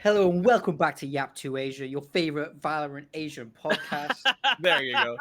Hello and welcome back to YAP2ASIA, your favorite Valorant Asian podcast. There you go.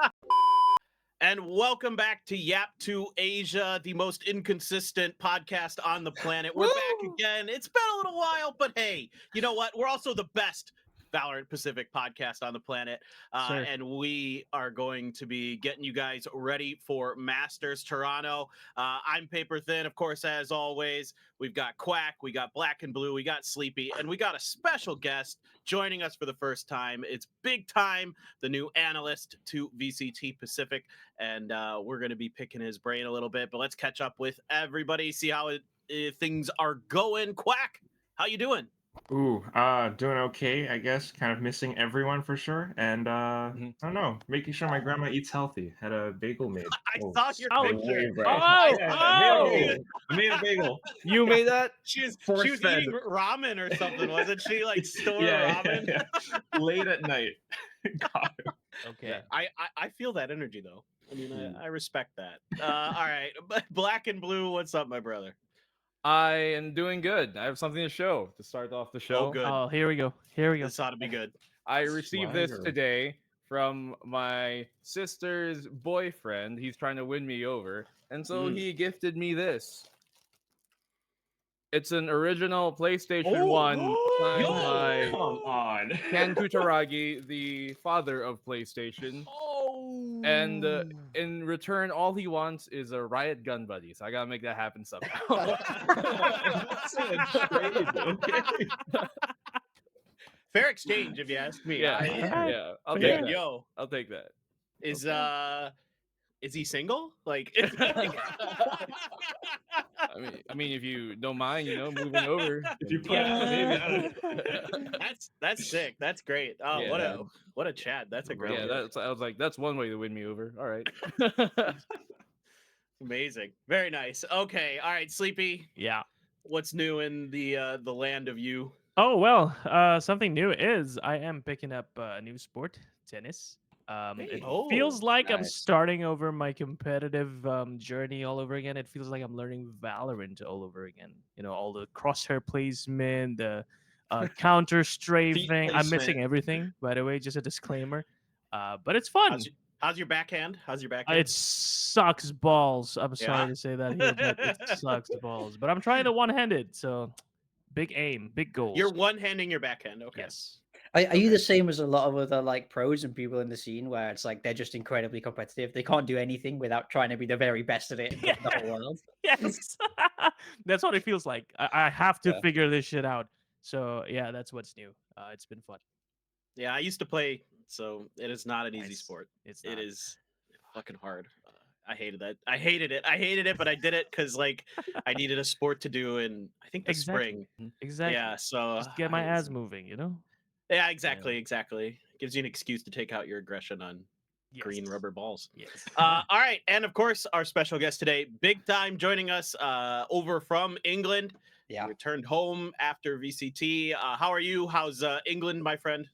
And welcome back to YAP2ASIA, the most inconsistent podcast on the planet. We're back again. It's been a little while, but hey, you know what? We're also the best VALORANT Pacific podcast on the planet. And we are going to be getting you guys ready for Masters Toronto. I'm Paper Thin, of course, as always. We've got Quack, we got Black and Blue, we got Sleepy, and we got a special guest joining us for the first time. It's BigTime, the new analyst to VCT Pacific, and we're going to be picking his brain a little bit, but let's catch up with everybody, see how things are going. Quack, how you doing? Doing okay, I guess. Kind of missing everyone for sure. And I don't know, making sure my grandma eats healthy. Had a bagel made. I saw your picture. I made a bagel. You made that? She was eating ramen or something, wasn't she? Like store ramen? Yeah. Late at night. God. Okay. I feel that energy though. I mean, I respect that. All right. Black and Blue, what's up, my brother? I am doing good. I have something to show to start off the show. Oh, good. Oh, here we go. This ought to be good. I received this today from my sister's boyfriend. He's trying to win me over. And so he gifted me this. It's an original PlayStation 1 signed by Come on. Ken Kutaragi, the father of PlayStation. And in return, all he wants is a riot gun buddy. So I gotta make that happen somehow. Fair exchange, if you ask me. Yeah. I'll take that. Yo, I'll take that. Is he single? Like, I mean, if you don't mind, moving over. If you that's sick. That's great. Oh, Yeah. what a chat. That's a great. Yeah, I was like, that's one way to win me over. All right. Amazing. Very nice. Okay. All right, Sleepy. Yeah. What's new in the land of you? Oh, well, something new is I am picking up a new sport, tennis. It feels like I'm starting over my competitive journey all over again. It feels like I'm learning Valorant all over again. You know, all the crosshair placement, the counter strafing. I'm missing everything, by the way, just a disclaimer. But it's fun. How's your backhand? It sucks balls. I'm sorry to say that here, but it sucks balls. But I'm trying to one-handed, so big aim, big goals. You're one-handing your backhand, okay. Yes. Are you the same as a lot of other like pros and people in the scene where it's like they're just incredibly competitive? They can't do anything without trying to be the very best at it in the whole world. Yes. That's what it feels like. I have to figure this shit out. So yeah, that's what's new. It's been fun. Yeah, I used to play, so it is not an easy sport. It is fucking hard. I hated that. I hated it, but I did it because like I needed a sport to do in I think the spring. Exactly. Yeah, so just get my ass moving, you know? Yeah, exactly. Gives you an excuse to take out your aggression on green rubber balls. Yes. All right, and of course, our special guest today, BigTime, joining us over from England. Yeah. Returned home after VCT. How are you? How's England, my friend?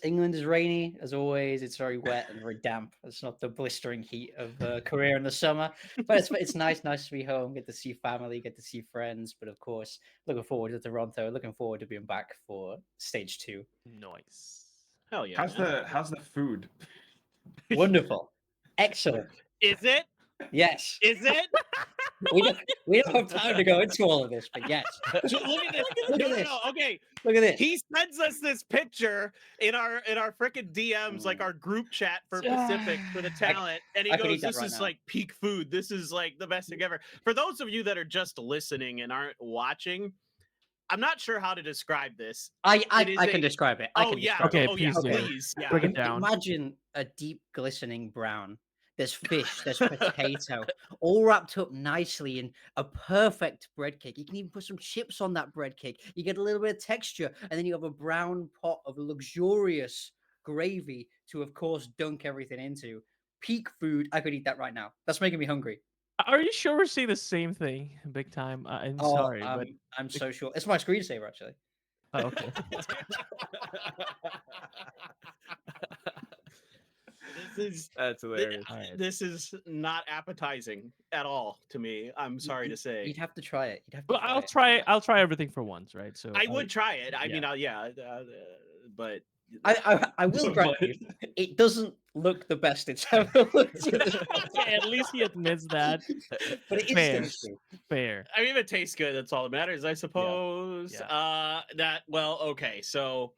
England is rainy as always. It's very wet and very damp. It's not the blistering heat of Korea in the summer, but it's nice to be home. Get to see family, get to see friends. But of course, looking forward to Toronto. Looking forward to being back for stage 2. Nice. Hell yeah. How's the food? Wonderful, excellent. Is it? Yes. Is it? We don't have time to go into all of this, but yes. So look at this. No, okay. Look at this. He sends us this picture in our freaking DMs, like our group chat for Pacific for the talent, and he goes, "This is like peak food. This is like the best thing ever." For those of you that are just listening and aren't watching, I'm not sure how to describe this. I can describe it. Please. Yeah. Break it down. Imagine a deep glistening brown. There's fish, there's potato, all wrapped up nicely in a perfect bread cake. You can even put some chips on that bread cake. You get a little bit of texture, and then you have a brown pot of luxurious gravy to, of course, dunk everything into. Peak food. I could eat that right now. That's making me hungry. Are you sure we're seeing the same thing, BigTime? I'm sorry, but I'm so sure. It's my screensaver, actually. Oh, okay. That's hilarious. This is not appetizing at all to me. I'm sorry to say. You'd have to try it. You'd have to Well, try it. I'll try everything for once, right? So I would try it. I yeah. mean, but I will grant you, it doesn't look the best it's ever looked. Okay, at least he admits that. But it is Fair. tasty. Fair. I mean, if it tastes good, that's all that matters, I suppose. Yeah. Okay, so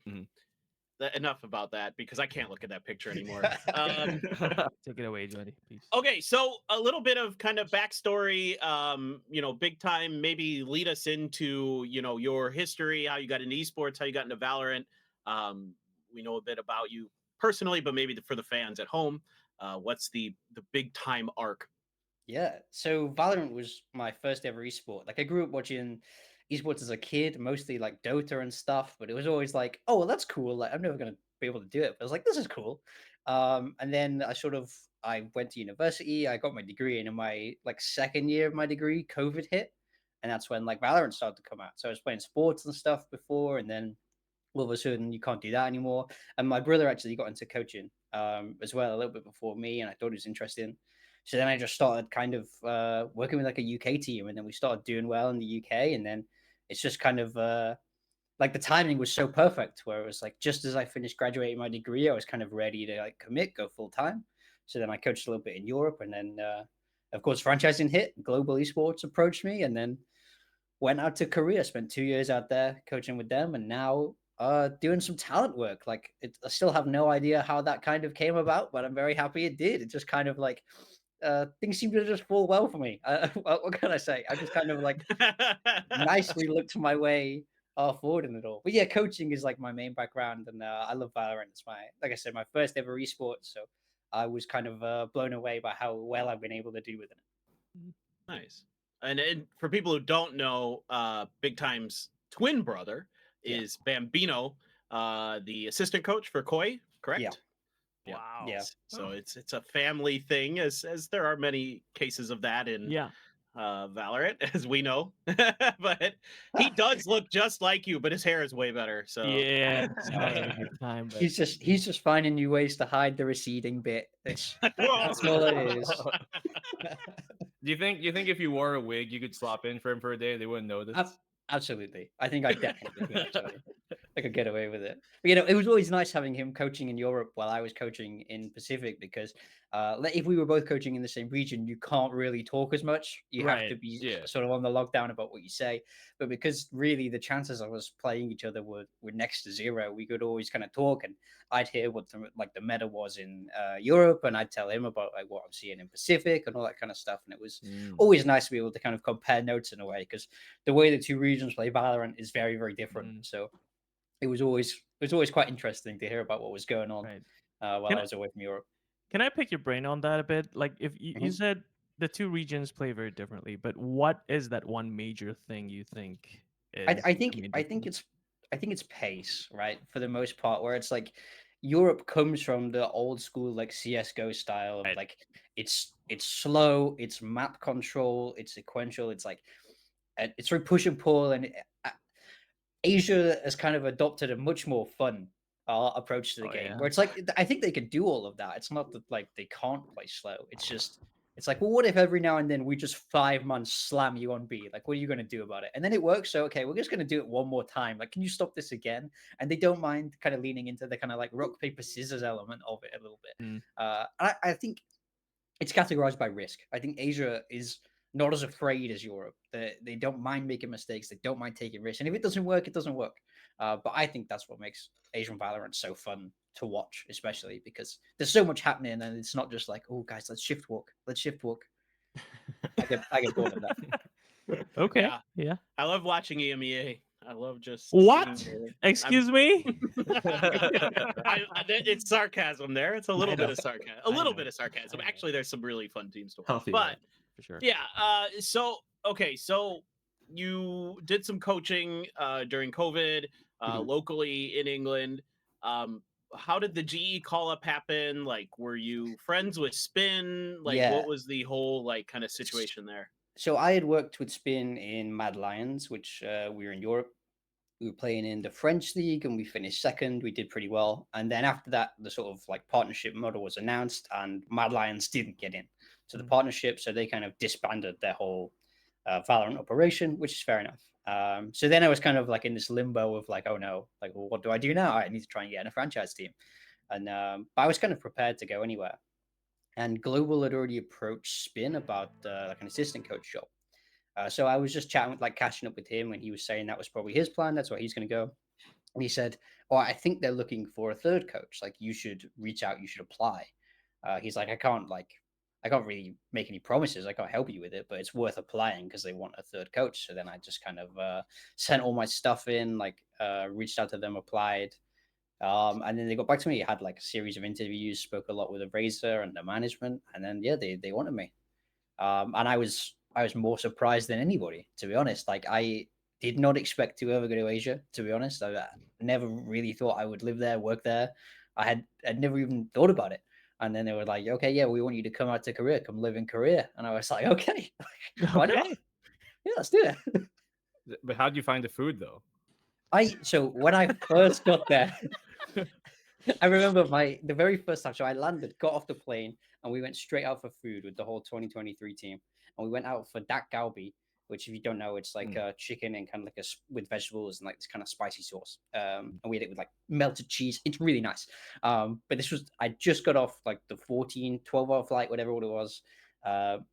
enough about that because I can't look at that picture anymore. Take it away, Johnny, please. Okay, so a little bit of kind of backstory, BigTime, maybe lead us into, your history, how you got into esports, how you got into Valorant. We know a bit about you personally, but maybe for the fans at home, what's the BigTime arc? Yeah, so Valorant was my first ever esport. Like I grew up watching esports as a kid, mostly like Dota and stuff, but it was always like, oh, well, that's cool. Like I'm never gonna be able to do it. But I was like, this is cool. And then I went to university, I got my degree, and in my like second year of my degree, COVID hit. And that's when like Valorant started to come out. So I was playing sports and stuff before, and then all of a sudden you can't do that anymore. And my brother actually got into coaching as well a little bit before me, and I thought it was interesting. So then I just started kind of working with like a UK team, and then we started doing well in the UK, and then it's just kind of like the timing was so perfect where it was like just as I finished graduating my degree, I was kind of ready to like commit, go full time. So then I coached a little bit in Europe, and then of course franchising hit, Global Esports approached me, and then went out to Korea, spent 2 years out there coaching with them, and now doing some talent work. Like I still have no idea how that kind of came about, but I'm very happy it did. It just kind of like things seem to just fall well for me. What can I say? I just kind of like nicely looked my way forward in it all. But yeah, coaching is like my main background, and I love Valorant. It's like I said, my first ever esport. So I was kind of blown away by how well I've been able to do with it. Nice. And for people who don't know, BigTime's twin brother is Bambino, the assistant coach for Koi, correct? Yeah. Wow. Yeah. So it's a family thing, as there are many cases of that in Valorant, as we know. But he does look just like you, but his hair is way better. So yeah, time, but... he's just finding new ways to hide the receding bit. That's all it is. Do you think if you wore a wig, you could swap in for him for a day? They wouldn't notice. Absolutely. I think I definitely could. I could get away with it. But, it was always nice having him coaching in Europe while I was coaching in Pacific because if we were both coaching in the same region, you can't really talk as much. You have to be sort of on the lockdown about what you say. But because really the chances of us playing each other were next to zero, we could always kind of talk, and I'd hear what the meta was in Europe, and I'd tell him about like what I'm seeing in Pacific and all that kind of stuff. And it was always nice to be able to kind of compare notes in a way, because the way the two regions play Valorant is very, very different. So it was always quite interesting to hear about what was going on while I was away from Europe. Can I pick your brain on that a bit? Like, if you said the two regions play very differently, but what is that one major thing you think is? I think it's pace, right? For the most part, where it's like Europe comes from the old school like CS:GO style of like it's slow, it's map control, it's sequential, it's like it's very push and pull, and Asia has kind of adopted a much more fun approach to the game, where it's like I think they can do all of that. It's not that like they can't play slow. It's like, well, what if every now and then we just 5 months slam you on B? Like, what are you going to do about it? And then it works. So, okay, we're just going to do it one more time. Like, can you stop this again? And they don't mind kind of leaning into the kind of like rock, paper, scissors element of it a little bit. I think it's categorized by risk. I think Asia is not as afraid as Europe. They don't mind making mistakes. They don't mind taking risks. And if it doesn't work, it doesn't work. But I think that's what makes Asian Valorant so fun to watch, especially because there's so much happening, and it's not just like, oh, guys, let's shift walk. I get bored of that. Okay. Yeah. I love watching EMEA. I love just what? Excuse me. It's sarcasm there. It's a little bit of sarcasm. A little bit of sarcasm. Actually, there's some really fun teams to watch. Healthy, but for sure. Yeah. So you did some coaching during COVID locally in England. How did the GE call up happen? Like, were you friends with Spin? Like, what was the whole like kind of situation there? So I had worked with Spin in Mad Lions, which we were in Europe, we were playing in the French league and we finished second. We did pretty well. And then after that, the sort of like partnership model was announced, and Mad Lions didn't get in to the partnership, so they kind of disbanded their whole Valorant operation, which is fair enough. So then I was kind of like in this limbo of like, oh no, like, well, what do I do now? I need to try and get in a franchise team. And but I was kind of prepared to go anywhere. And Global had already approached Spin about like an assistant coach job. So I was just chatting, like catching up with him, and he was saying that was probably his plan. That's where he's going to go. And he said, "Oh, I think they're looking for a third coach. Like, you should reach out. You should apply." He's like, I can't really make any promises. I can't help you with it, but it's worth applying because they want a third coach." So then I just kind of sent all my stuff in, like reached out to them, applied. And then they got back to me. I had like a series of interviews, spoke a lot with the Razor and the management, and then yeah, they wanted me. And I was more surprised than anybody, to be honest. Like, I did not expect to ever go to Asia, to be honest. I never really thought I would live there, work there. I'd never even thought about it. And then they were like, "Okay, yeah, we want you to come out to Korea, come live in Korea." And I was like, "Okay, why not? Yeah, let's do it." But how'd you find the food though? So when I first got there, I remember the very first time. So I landed, got off the plane, and we went straight out for food with the whole 2023 team. And we went out for dak galbi, which, if you don't know, it's like chicken and kind of like with vegetables and like this kind of spicy sauce. And we had it with like melted cheese. It's really nice. But I just got off like the 12-hour flight, whatever it was.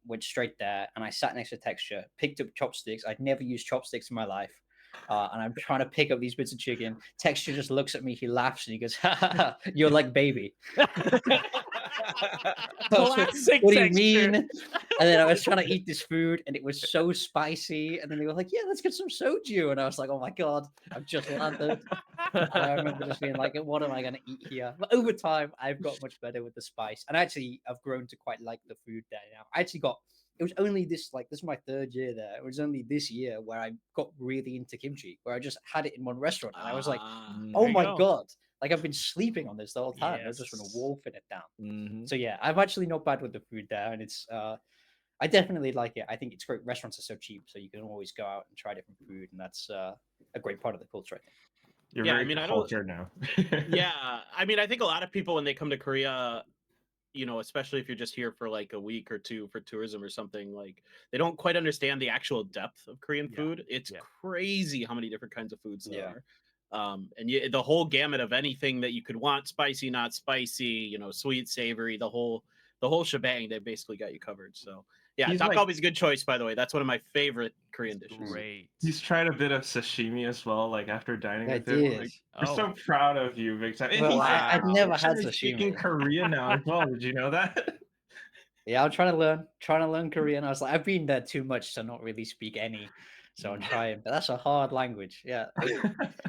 Went straight there, and I sat next to Texture, picked up chopsticks. I'd never used chopsticks in my life. And I'm trying to pick up these bits of chicken. Texture just looks at me, he laughs, and he goes, "Ha, ha, ha, you're like baby." Classic What do you Texture. mean? And then I was trying to eat this food, and it was so spicy. And then they were like, "Yeah, let's get some soju." And I was like, "Oh my God, I've just landed." And I remember just being like, "What am I going to eat here?" But over time, I've got much better with the spice. And actually, I've grown to quite like the food there now. It was only this is my third year there. It was only this year where I got really into kimchi, where I just had it in one restaurant. And I was like, oh my God, like I've been sleeping on this the whole time. I've just been wolfing it down. So yeah, I'm actually not bad with the food there. And it's, I definitely like it. I think it's great. Restaurants are so cheap, so you can always go out and try different food. And that's a great part of the culture, I think. You're very cultured now. Yeah. I mean, I think a lot of people, when they come to Korea, especially if you're just here for like a week or two for tourism or something, like they don't quite understand the actual depth of Korean food. It's crazy how many different kinds of foods there are. And the whole gamut of anything that you could want, spicy, not spicy, sweet, savory, the whole shebang, they basically got you covered. So yeah, dak galbi is a good choice, by the way. That's one of my favorite Korean dishes. Great. He's tried a bit of sashimi as well, like after dining with him. did. Like, we're so proud of you, BigTime. Well, I've never had sashimi. Speaking Korean now as well. Did you know that? Yeah, I'm trying to learn Korean. I was like, I've been there too much to not really speak any, so I'm trying. But that's a hard language. Yeah,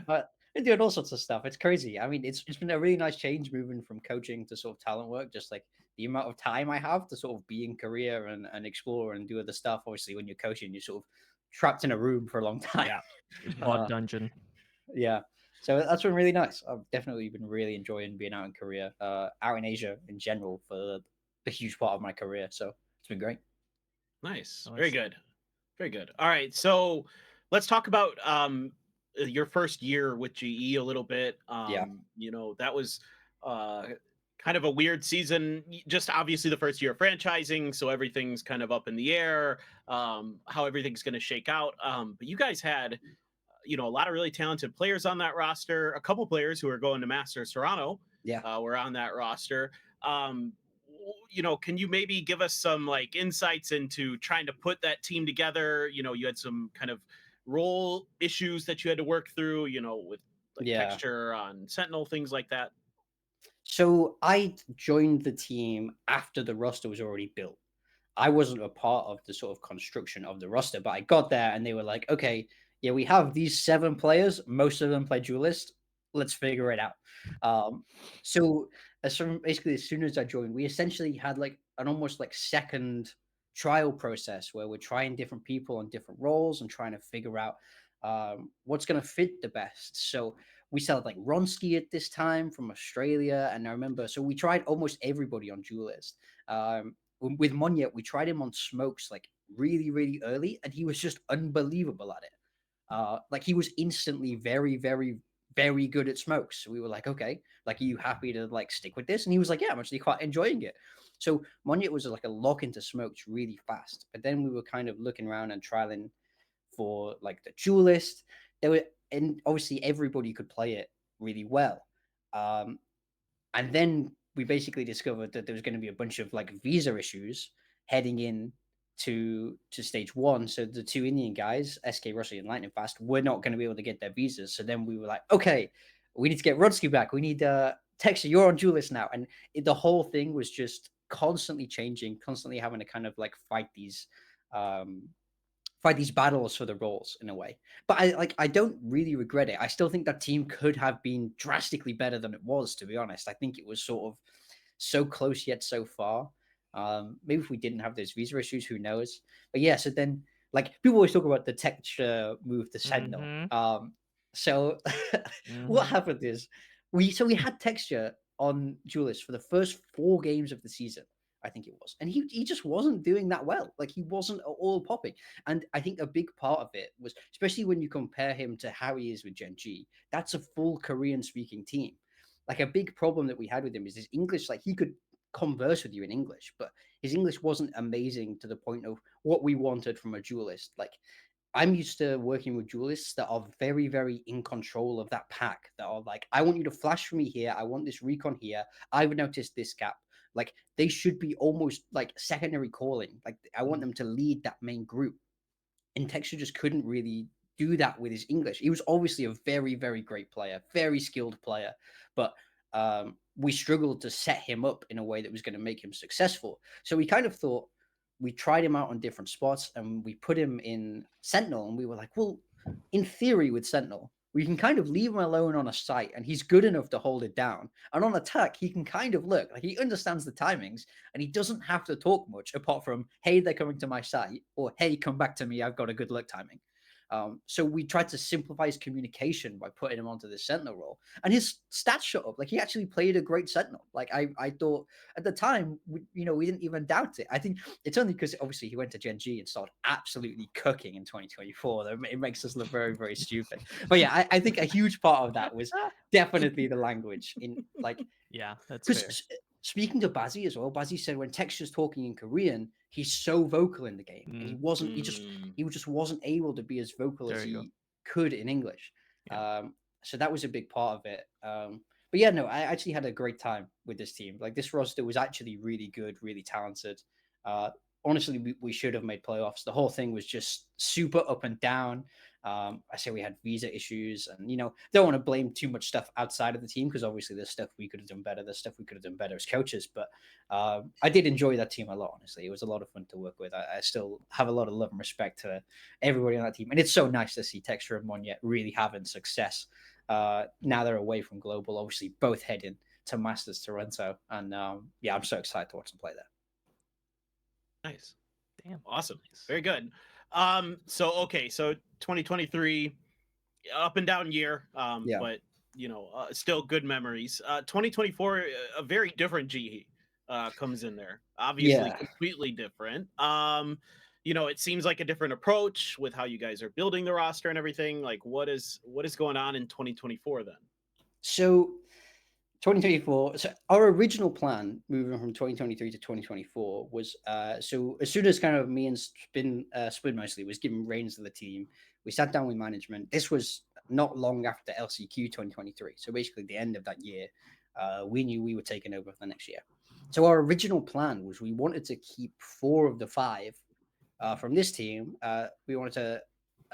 but they're doing all sorts of stuff. It's crazy. I mean, it's been a really nice change moving from coaching to sort of talent work. Just like the amount of time I have to sort of be in Korea and explore and do other stuff. Obviously, when you're coaching, you're sort of trapped in a room for a long time. Pod dungeon. Yeah. So that's been really nice. I've definitely been really enjoying being out in Korea, out in Asia in general for a huge part of my career. So it's been great. Nice. Very good. Very good. All right. So let's talk about your first year with GE a little bit. That was kind of a weird season. Just obviously the first year of franchising, so everything's kind of up in the air, how everything's going to shake out. But you guys had, a lot of really talented players on that roster. A couple players who are going to Masters Toronto were on that roster. Can you maybe give us some like insights into trying to put that team together? You had some kind of role issues that you had to work through, with like texture on Sentinel, things like that. So I joined the team after the roster was already built. I wasn't a part of the sort of construction of the roster, but I got there and they were like, okay, yeah, we have these 7 players. Most of them play duelist. Let's figure it out. So basically, as soon as I joined, we essentially had like an almost like second trial process where we're trying different people on different roles and trying to figure out what's going to fit the best. So we started like Ronsky at this time from Australia. And I remember, so we tried almost everybody on duelist. With Monyet, we tried him on smokes like really, really early, and he was just unbelievable at it. Like he was instantly very, very, very good at smokes. So we were like, okay, like, are you happy to like stick with this? And he was like, yeah, I'm actually quite enjoying it. So Monyet was like a lock into smokes really fast. But then we were kind of looking around and trialing for like the duelist. There were, and obviously everybody could play it really well. And then we basically discovered that there was going to be a bunch of like visa issues heading in to stage one. So the two Indian guys, SK Rossi and Lightning Fast, were not going to be able to get their visas. So then we were like, okay, we need to get Rodsky back. We need Texture, you're on duelist now. And the whole thing was just constantly changing, constantly having to kind of like fight these battles for the roles in a way. But I don't really regret it. I still think that team could have been drastically better than it was, to be honest. I think it was sort of so close yet so far. Maybe if we didn't have those visa issues, who knows? But yeah, so then like people always talk about the texture move to Sentinel. So what happened is we had texture on Julius for the first 4 games of the season. I think it was. And he just wasn't doing that well. Like he wasn't all popping. And I think a big part of it was, especially when you compare him to how he is with Gen.G, that's a full Korean speaking team. Like a big problem that we had with him is his English, like he could converse with you in English, but his English wasn't amazing to the point of what we wanted from a duelist. Like I'm used to working with duelists that are very, very in control of that pack, that are like, I want you to flash for me here. I want this recon here. I've noticed this gap. Like they should be almost like secondary calling. Like I want them to lead that main group. And Texture just couldn't really do that with his English. He was obviously a very, very great player, very skilled player, but we struggled to set him up in a way that was going to make him successful. So we kind of thought, we tried him out on different spots and we put him in Sentinel, and we were like, well, in theory with Sentinel, we can kind of leave him alone on a site and he's good enough to hold it down. And on attack, he can kind of look like he understands the timings and he doesn't have to talk much apart from, hey, they're coming to my site, or hey, come back to me, I've got a good look timing. So we tried to simplify his communication by putting him onto the Sentinel role, and his stats shot up. Like he actually played a great Sentinel. Like I thought at the time, we didn't even doubt it. I think it's only because obviously he went to Gen.G and started absolutely cooking in 2024 that it makes us look very, very stupid. But yeah, I think a huge part of that was definitely the language. In like, yeah, that's fair. Speaking to Bazzi as well, Bazzi said when Texture's talking in Korean, he's so vocal in the game. And he wasn't, he just wasn't able to be as vocal as he could in English. Yeah. So that was a big part of it. But yeah, no, I actually had a great time with this team. Like this roster was actually really good, really talented. Honestly, we should have made playoffs. The whole thing was just super up and down. I say we had visa issues, and don't want to blame too much stuff outside of the team, because obviously there's stuff we could have done better. There's stuff we could have done better as coaches. But I did enjoy that team a lot. Honestly, it was a lot of fun to work with. I still have a lot of love and respect to everybody on that team, and it's so nice to see Texture and Monyet really having success. Now they're away from Global, obviously both heading to Masters Toronto, and yeah, I'm so excited to watch them play there. Nice. Damn. Awesome. Very good. So 2023, up and down year, Yeah. but still good memories. 2024, a very different G comes in there. Obviously, completely different. It seems like a different approach with how you guys are building the roster and everything. Like, what is going on in 2024 then? So 2024. So our original plan moving from 2023 to 2024 was so as soon as kind of me and Spin mostly was given reins to the team, we sat down with management. This was not long after LCQ 2023. So basically the end of that year, we knew we were taking over for the next year. So our original plan was we wanted to keep 4 of the 5 from this team. We wanted to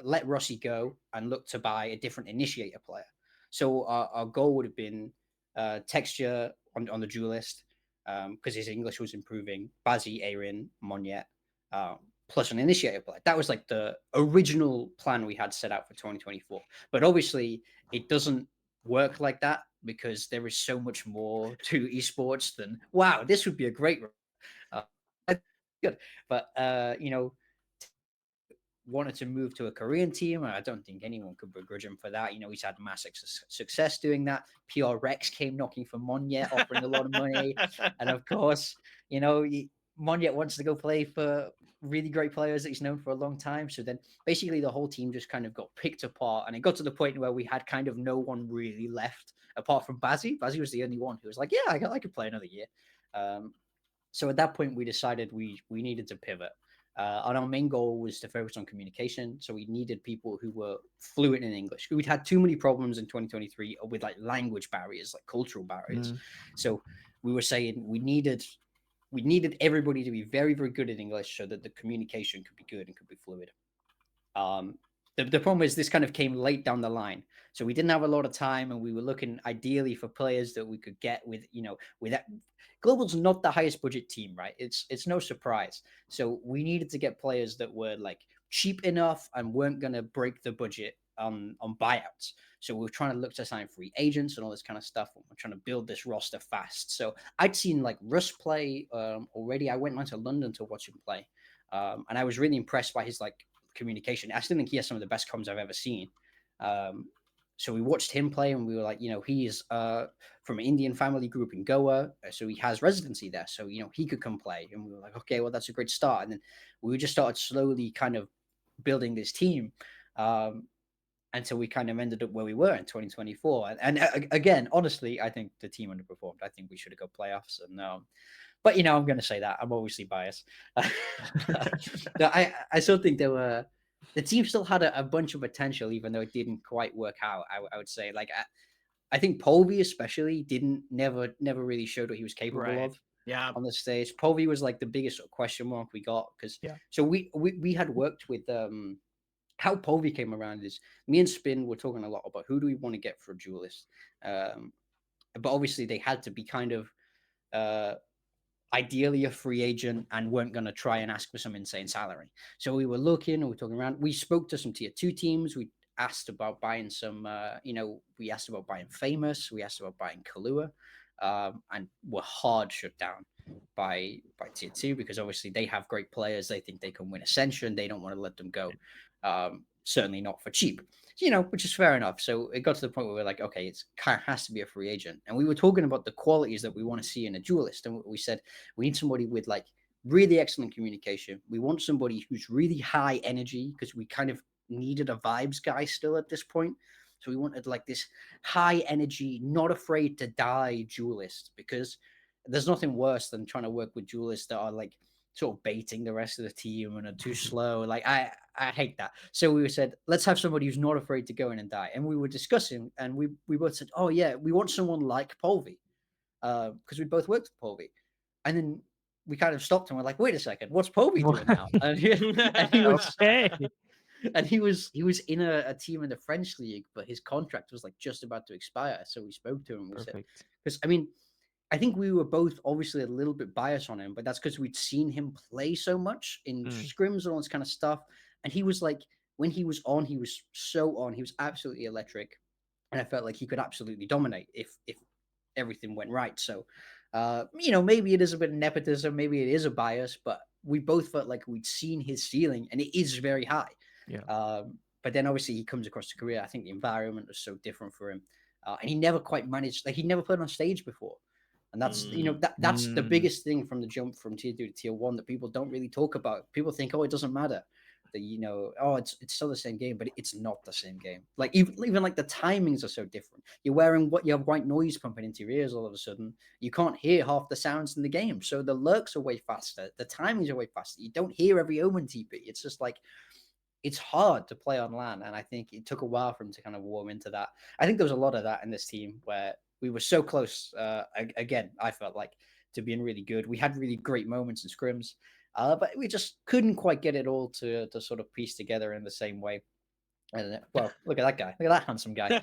let Rossi go and look to buy a different initiator player. So our goal would have been Texture on the duelist, because his English was improving, Bazzi, Aaron, Monyet, plus an initiator player. That was like the original plan we had set out for 2024. But obviously it doesn't work like that, because there is so much more to esports than, wow, this would be a great good. But wanted to move to a Korean team, and I don't think anyone could begrudge him for that. He's had massive success doing that. PR Rex came knocking for Monyet, offering a lot of money, and of course, Monyet wants to go play for really great players that he's known for a long time. So then basically the whole team just kind of got picked apart, and it got to the point where we had kind of no one really left apart from Bazzi. Bazzi was the only one who was like, yeah, I could play another year. So at that point we decided we needed to pivot. And our main goal was to focus on communication. So we needed people who were fluent in English. We'd had too many problems in 2023 with like language barriers, like cultural barriers. So we were saying we needed everybody to be very, very good at English so that the communication could be good and could be fluid. The problem is this kind of came late down the line. So we didn't have a lot of time, and we were looking ideally for players that we could get with, with that. Global's not the highest budget team, right? It's no surprise. So we needed to get players that were like cheap enough and weren't going to break the budget on buyouts. So we were trying to look to sign free agents and all this kind of stuff. And we're trying to build this roster fast. So I'd seen like Russ play already. I went down to London to watch him play. And I was really impressed by his like communication. I still think he has some of the best comms I've ever seen. So we watched him play, and we were like, he is from an Indian family group in Goa, so he has residency there. So he could come play, and we were like, okay, well that's a great start. And then we just started slowly kind of building this team until we kind of ended up where we were in 2024. And again, honestly, I think the team underperformed. I think we should have got playoffs, and but I'm going to say that I'm obviously biased. I still think the team still had a bunch of potential, even though it didn't quite work out. I would say, like, I think Polvi especially never really showed what he was capable of. Yeah, on the stage. Polvi was like the biggest question mark we got because so we had worked with how Polvi came around is me and Spin were talking a lot about who do we want to get for a duelist, but obviously they had to be kind of ideally a free agent and weren't going to try and ask for some insane salary. So we were looking and we were talking around. We spoke to some tier 2 teams. We asked about buying some, we asked about buying Famous. We asked about buying Kahlua, and were hard shut down by tier 2 because obviously they have great players. They think they can win Ascension. They don't want to let them go. Certainly not for cheap, which is fair enough. So it got to the point where we're like, okay, it kind of has to be a free agent. And we were talking about the qualities that we want to see in a duelist. And we said, we need somebody with like really excellent communication. We want somebody who's really high energy because we kind of needed a vibes guy still at this point. So we wanted like this high energy, not afraid to die duelist, because there's nothing worse than trying to work with duelists that are like sort of baiting the rest of the team and are too slow. Like I hate that. So we said, let's have somebody who's not afraid to go in and die. And we were discussing, and we both said, oh yeah, we want someone like Polvi, because we both worked with Polvi. And then we kind of stopped and we're like, wait a second, what's Polvi doing now? And he was okay. And he was in a team in the French league, but his contract was like just about to expire. So we spoke to him. We said, because I think we were both obviously a little bit biased on him, but that's because we'd seen him play so much in scrims and all this kind of stuff. And he was like, when he was on, he was so on. He was absolutely electric. And I felt like he could absolutely dominate if everything went right. So, maybe it is a bit of nepotism. Maybe it is a bias, but we both felt like we'd seen his ceiling, and it is very high. Yeah. But then obviously he comes across the career. I think the environment was so different for him. And he never quite managed, like he never played on stage before. And that's, that's the biggest thing from the jump from tier 2 to tier 1 that people don't really talk about. People think, oh, it doesn't matter. That, it's still the same game, but it's not the same game. Like even like the timings are so different. You have white noise pumping into your ears all of a sudden. You can't hear half the sounds in the game. So the lurks are way faster. The timings are way faster. You don't hear every Omen TP. It's just like, it's hard to play on LAN. And I think it took a while for him to kind of warm into that. I think there was a lot of that in this team where we were so close. Again, I felt like to being really good. We had really great moments in scrims, but we just couldn't quite get it all to sort of piece together in the same way. And well, look at that guy. Look at that handsome guy.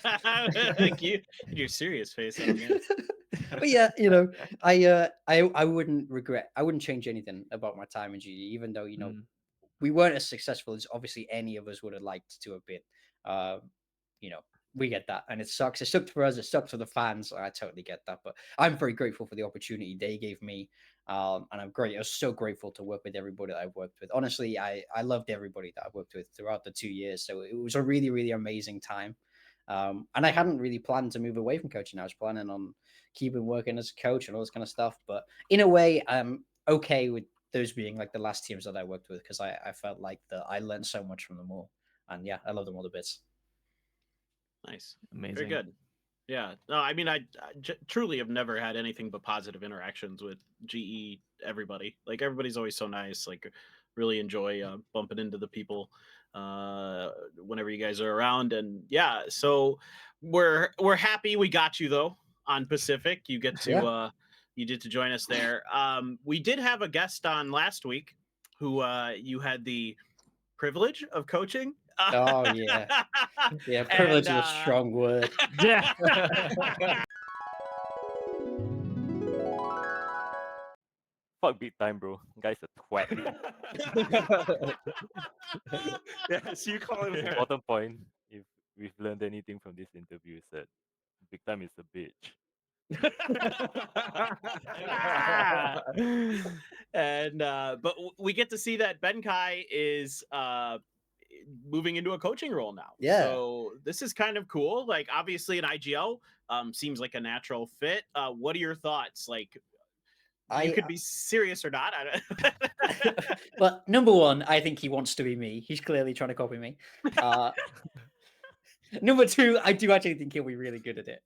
Thank you. Your serious face. But yeah, I wouldn't regret. I wouldn't change anything about my time in GD, even though we weren't as successful as obviously any of us would have liked to have been. We get that, and it sucks. It sucked for us. It sucked for the fans. I totally get that, but I'm very grateful for the opportunity they gave me, and I'm great. I was so grateful to work with everybody that I've worked with. Honestly, I loved everybody that I've worked with throughout the 2 years. So it was a really, really amazing time. And I hadn't really planned to move away from coaching. I was planning on keeping working as a coach and all this kind of stuff. But in a way, I'm okay with those being like the last teams that I worked with, because I felt like that I learned so much from them all, and yeah, I love them all to bits. Nice, Amazing. very good. Yeah, no, I mean, I truly have never had anything but positive interactions with GE. Everybody, like everybody's always so nice. Like, really enjoy bumping into the people whenever you guys are around. And yeah, so we're happy we got you though on Pacific. You get to you did to join us there. We did have a guest on last week who you had the privilege of coaching. Oh yeah, yeah. Privilege is a strong word. Yeah. Fuck BigTime, bro. Guy's a twat. Yes, you call him. The bottom point, if we've learned anything from this interview, is that BigTime is a bitch. And but we get to see that Benkai is moving into a coaching role now. Yeah. So this is kind of cool. Like, obviously an IGL seems like a natural fit. What are your thoughts? Like, you could be serious or not. Well, number one, I think he wants to be me. He's clearly trying to copy me. Number two, I do actually think he'll be really good at it.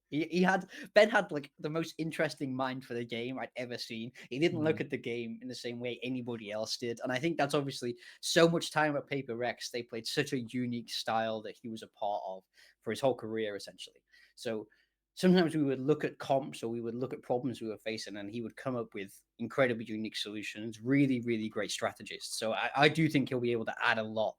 Ben had like the most interesting mind for the game I'd ever seen. He didn't look at the game in the same way anybody else did, and I think that's obviously so much time at Paper Rex. They played such a unique style that he was a part of for his whole career, essentially. So sometimes we would look at comps or we would look at problems we were facing, and he would come up with incredibly unique solutions, really, really great strategists. So I do think he'll be able to add a lot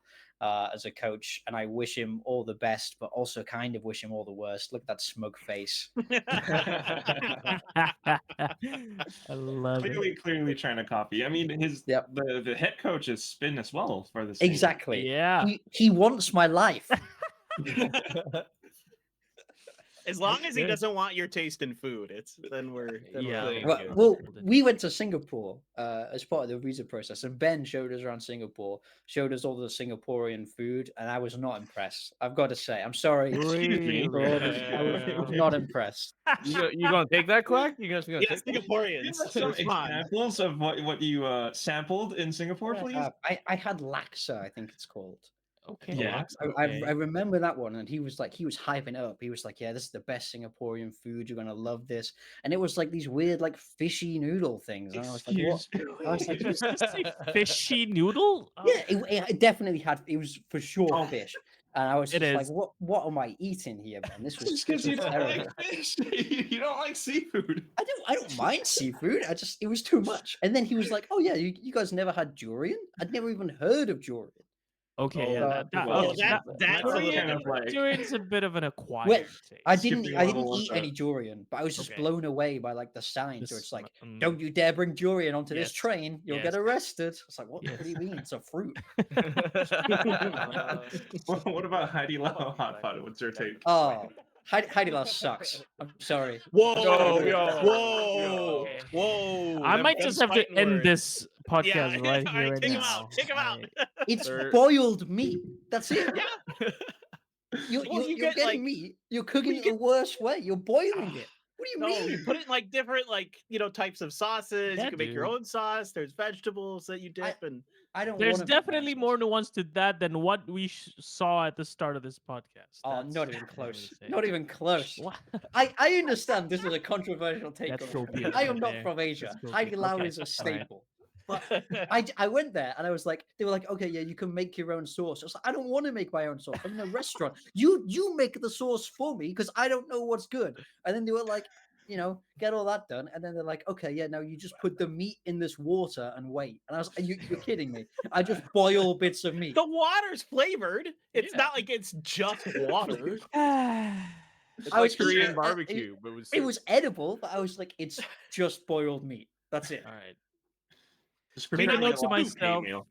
as a coach, and I wish him all the best, but also kind of wish him all the worst. Look at that smug face. I love it. Clearly trying to copy. I mean, the head coach is Spin as well for this. Exactly. Yeah. He wants my life. As long as he doesn't want your taste in food, then we're Well, we went to Singapore as part of the visa process, and Ben showed us around Singapore, showed us all the Singaporean food, and I was not impressed. I've got to say, I'm sorry. Excuse me. I was not impressed. You gonna take that, Quack? You guys gonna take Singaporeans. Some examples of what you sampled in Singapore, please. I had laksa, I think it's called. Okay. Yeah. I remember that one, and he was hyping it up. He was like, "Yeah, this is the best Singaporean food. You're gonna love this." And it was like these weird, like fishy noodle things. And I was like, "What?" I was like, Is this a fishy noodle? "Yeah, it definitely had. It was for sure fish." And I was just like, is. what am I eating here, man? This was Just because you don't terrible. like fish, you don't like seafood. I don't mind seafood. It was too much. And then he was like, "Oh yeah, you guys never had durian? I'd never even heard of durian." Okay, Oh, that's a little kind of like durian's a bit of an acquired taste. I didn't level eat of any durian, but I was just Okay. blown away by like the signs where This- it's like, mm. "Don't you dare bring durian onto Yes. this train. You'll Yes. get arrested." It's like, what Yes. do you mean? It's a fruit. what about Haidilao hot pot? What's your take? Oh, Haidilao sucks. I'm sorry. Whoa, Yo. whoa! I Them- might them just have to fighting end words. this podcast right all here and take him now. out. Take him out. It's They're- boiled meat. That's it. Yeah. You're you getting get, like- meat. You're cooking it the worst way. You're boiling it. What do you No, mean? you put it in like different, types of sauces. Yeah, you can make your dude. own sauce. There's vegetables that you dip, and I don't. There's wanna make my own definitely sauce. more nuance to that than what we saw at the start of this podcast. Oh, That's not even what I'm close. gonna say. Not even close. What? I understand this is a controversial take Let's on go it. Peter I am right not there. from Asia. Let's go Peter. Haidilao Okay, is a all right. staple. But I went there and I was like, they were like, "Okay, yeah, you can make your own sauce." I was like, "I don't want to make my own sauce. I'm in a restaurant. You make the sauce for me because I don't know what's good." And then they were like, get all that done. And then they're like, "Okay, yeah, now you just put the meat in this water and wait." And I was like, you're kidding me. I just boil bits of meat. the water's flavored. It's Yeah. not like it's just water. It's I like was eating Korean it, barbecue, but It was edible, but I was like, it's just boiled meat. That's it. All right. Just Make a prepare note to a hot myself. meal.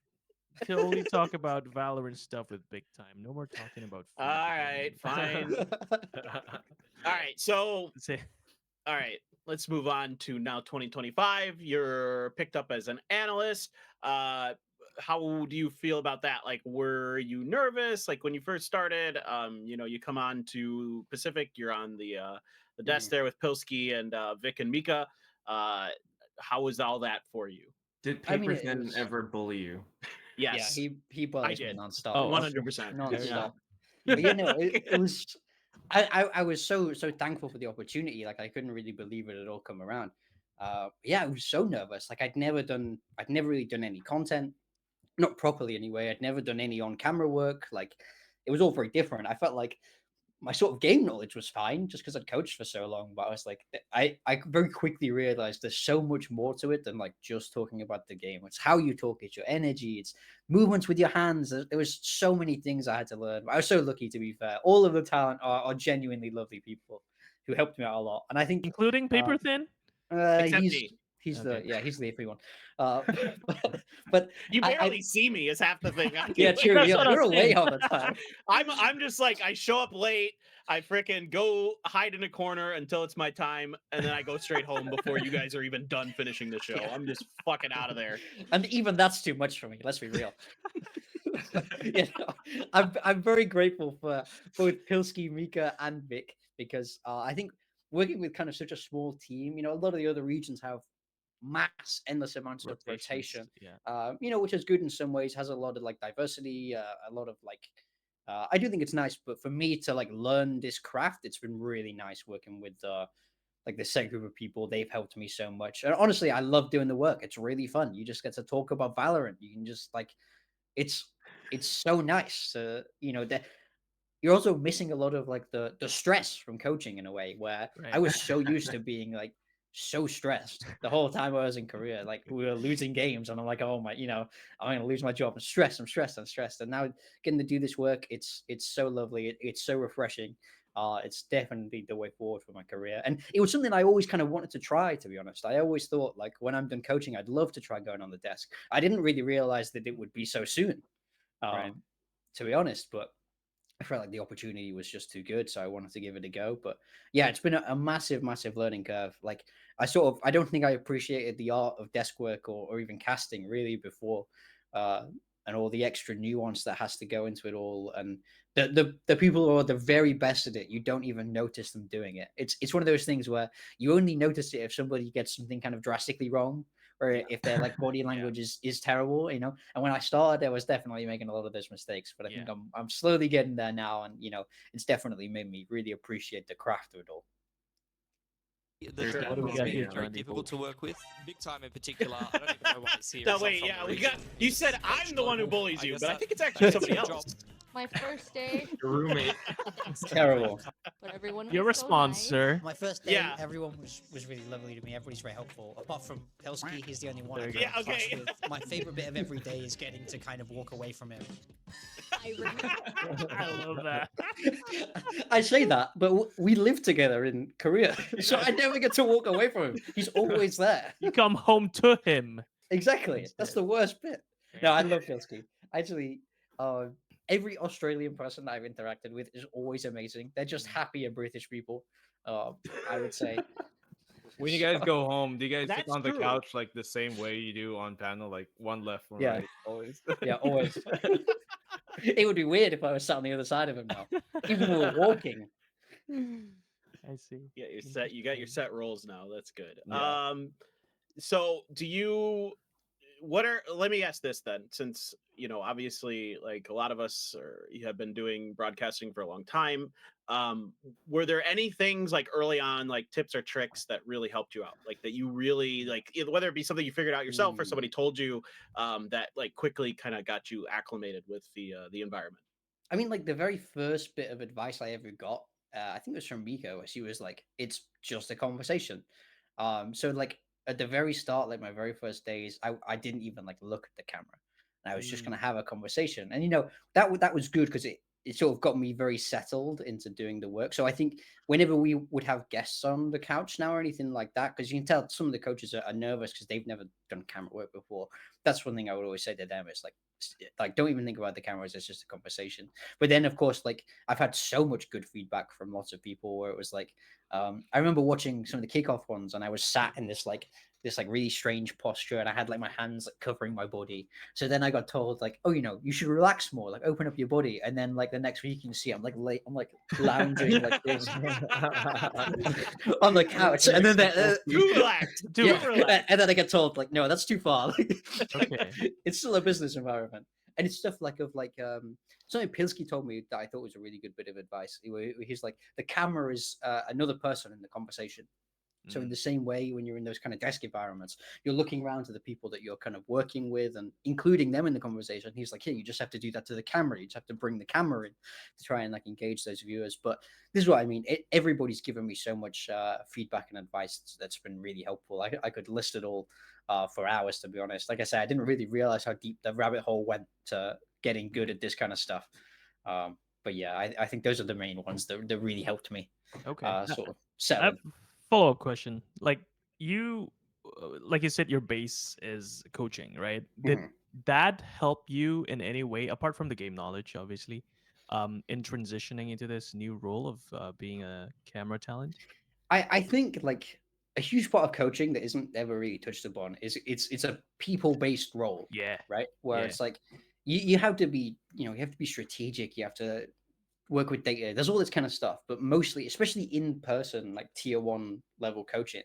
To only talk about Valorant stuff with BigTime. No more talking about food. All right, fine. All right, so Say- all right, let's move on to now 2025. You're picked up as an analyst. How do you feel about that? Like, were you nervous? Like when you first started, you come on to Pacific, you're on the desk there with Pilsky and Vic and Mika. How was all that for you? Did I mean, Paper it Thin was ever bully you? yeah, Yes, he bullies me did. nonstop. Oh, 100%. Nonstop. Yeah. But you know, it was I was so thankful for the opportunity. Like I couldn't really believe it had all come around. Yeah, I was so nervous. Like I'd never really done any content, not properly anyway. I'd never done any on-camera work. Like it was all very different. I felt like my sort of game knowledge was fine just because I'd coached for so long. But I was like, I very quickly realized there's so much more to it than like just talking about the game. It's how you talk, it's your energy, it's movements with your hands. There was so many things I had to learn. I was so lucky, to be fair. All of the talent are genuinely lovely people who helped me out a lot. And I think Including Paper Thin? Except he's me. he's Okay. he's the iffy one. But You I barely see me is half the thing. yeah, true. That's You're, what I'm you're away saying. all the time. I'm just like I show up late. I freaking go hide in a corner until it's my time, and then I go straight home before you guys are even done finishing the show. I'm just fucking out of there. And even that's too much for me. Let's be real. You know, I'm very grateful for both Pilsky, Mika, and Vic because I think working with kind of such a small team, you know, a lot of the other regions have endless amounts of Rotations, rotation. yeah. You know, which is good in some ways, has a lot of like diversity, a lot of like. I do think it's nice, but for me to like learn this craft, it's been really nice working with like the set group of people. They've helped me so much, and honestly, I love doing the work. It's really fun. You just get to talk about Valorant. You can just like, it's it's so nice. You know, that you're also missing a lot of like the stress from coaching in a way where I Right. was so used to being like so stressed the whole time I was in Korea. Like we were losing games and I'm like, oh my, you know, I'm gonna lose my job. I'm stressed, I'm stressed, I'm stressed. And now getting to do this work, it's so lovely. It's so refreshing. It's definitely the way forward for my career. And it was something I always kind of wanted to try, to be honest. I always thought like when I'm done coaching, I'd love to try going on the desk. I didn't really realize that it would be so soon. Right. To be honest, but I felt like the opportunity was just too good, so I wanted to give it a go. But yeah, it's been a massive, massive learning curve. Like I don't think I appreciated the art of desk work or even casting really before, uh, and all the extra nuance that has to go into it all. And the people who are the very best at it, you don't even notice them doing it. It's one of those things where you only notice it if somebody gets something kind of drastically wrong, or if their like body language is terrible, you know. And when I started, I was definitely making a lot of those mistakes, but I think I'm slowly getting there now, and you know, it's definitely made me really appreciate the craft of it all. There's What do we definitely got been here, other very Johnny? difficult to work with. BigTime in particular, I don't even know why he's here. No, He's not wait, from yeah, the we region. got. You said I'm the one who Global. bullies I you, guess but I that- think it's that actually is somebody your job. else. My first day, Your roommate. It's terrible. but everyone was Your so response, nice. sir. My first day, Yeah. everyone was really lovely to me. Everybody's very helpful. Apart from Pelsky, he's the only one I There you got go. in touch Yeah, okay. with. My favorite bit of every day is getting to kind of walk away from him. I remember. I love that. I say that, but we live together in Korea, so I never get to walk away from him. He's always there. You come home to him. Exactly. That's Instead. the worst bit. No, I love Pilsky. Actually, every Australian person that I've interacted with is always amazing. They're just happier British people. I would say. When you guys go home, do you guys sit That's on the true. couch like the same way you do on panel, like one left, one Yeah. right, always? Yeah, always. It would be weird if I was sat on the other side of him now, even when we were walking. I see. Yeah, you're set. You got your set roles now. That's good. Yeah. So do you? Let me ask this then, since you know, obviously, like a lot of us you have been doing broadcasting for a long time. Were there any things like early on, like tips or tricks that really helped you out, like that you really like, whether it be something you figured out yourself or somebody told you, that like quickly kind of got you acclimated with the environment? I mean, like the very first bit of advice I ever got, I think it was from Miko, where she was like, "It's just a conversation." So like at the very start, like my very first days, I didn't even like look at the camera, and I was just gonna have a conversation, and you know that was good because it sort of got me very settled into doing the work. So I think whenever we would have guests on the couch now or anything like that, because you can tell some of the coaches are nervous because they've never done camera work before. That's one thing I would always say to them is like don't even think about the cameras, it's just a conversation. But then of course, like I've had so much good feedback from lots of people where it was like I remember watching some of the kickoff ones and I was sat in this like this like really strange posture, and I had like my hands like covering my body. So then I got told like, oh, you should relax more, like open up your body. And then like the next week you can see I'm like lounging like this on the couch, and then Too relaxed. Too yeah, relaxed. and then I get told like, no, that's too far. Okay. It's still a business environment, and it's stuff like something Pilsky told me that I thought was a really good bit of advice. He's like, the camera is another person in the conversation. So in the same way, when you're in those kind of desk environments, you're looking around to the people that you're kind of working with and including them in the conversation. He's like, hey, you just have to do that to the camera. You just have to bring the camera in to try and like engage those viewers. But this is what I mean. Everybody's given me so much feedback and advice that's been really helpful. I could list it all for hours, to be honest. Like I said, I didn't really realize how deep the rabbit hole went to getting good at this kind of stuff. But yeah, I think those are the main ones that really helped me. Okay. Sort of I settle have in. follow-up question. Like you said, your base is coaching, right? Did Mhm. that help you in any way, apart from the game knowledge, obviously, in transitioning into this new role of being a camera talent? I think like a huge part of coaching that isn't ever really touched upon is it's a people-based role, Yeah. right? Where Yeah. it's like you have to be, you have to be strategic, you have to work with data. There's all this kind of stuff, but mostly, especially in person, like tier 1 level coaching,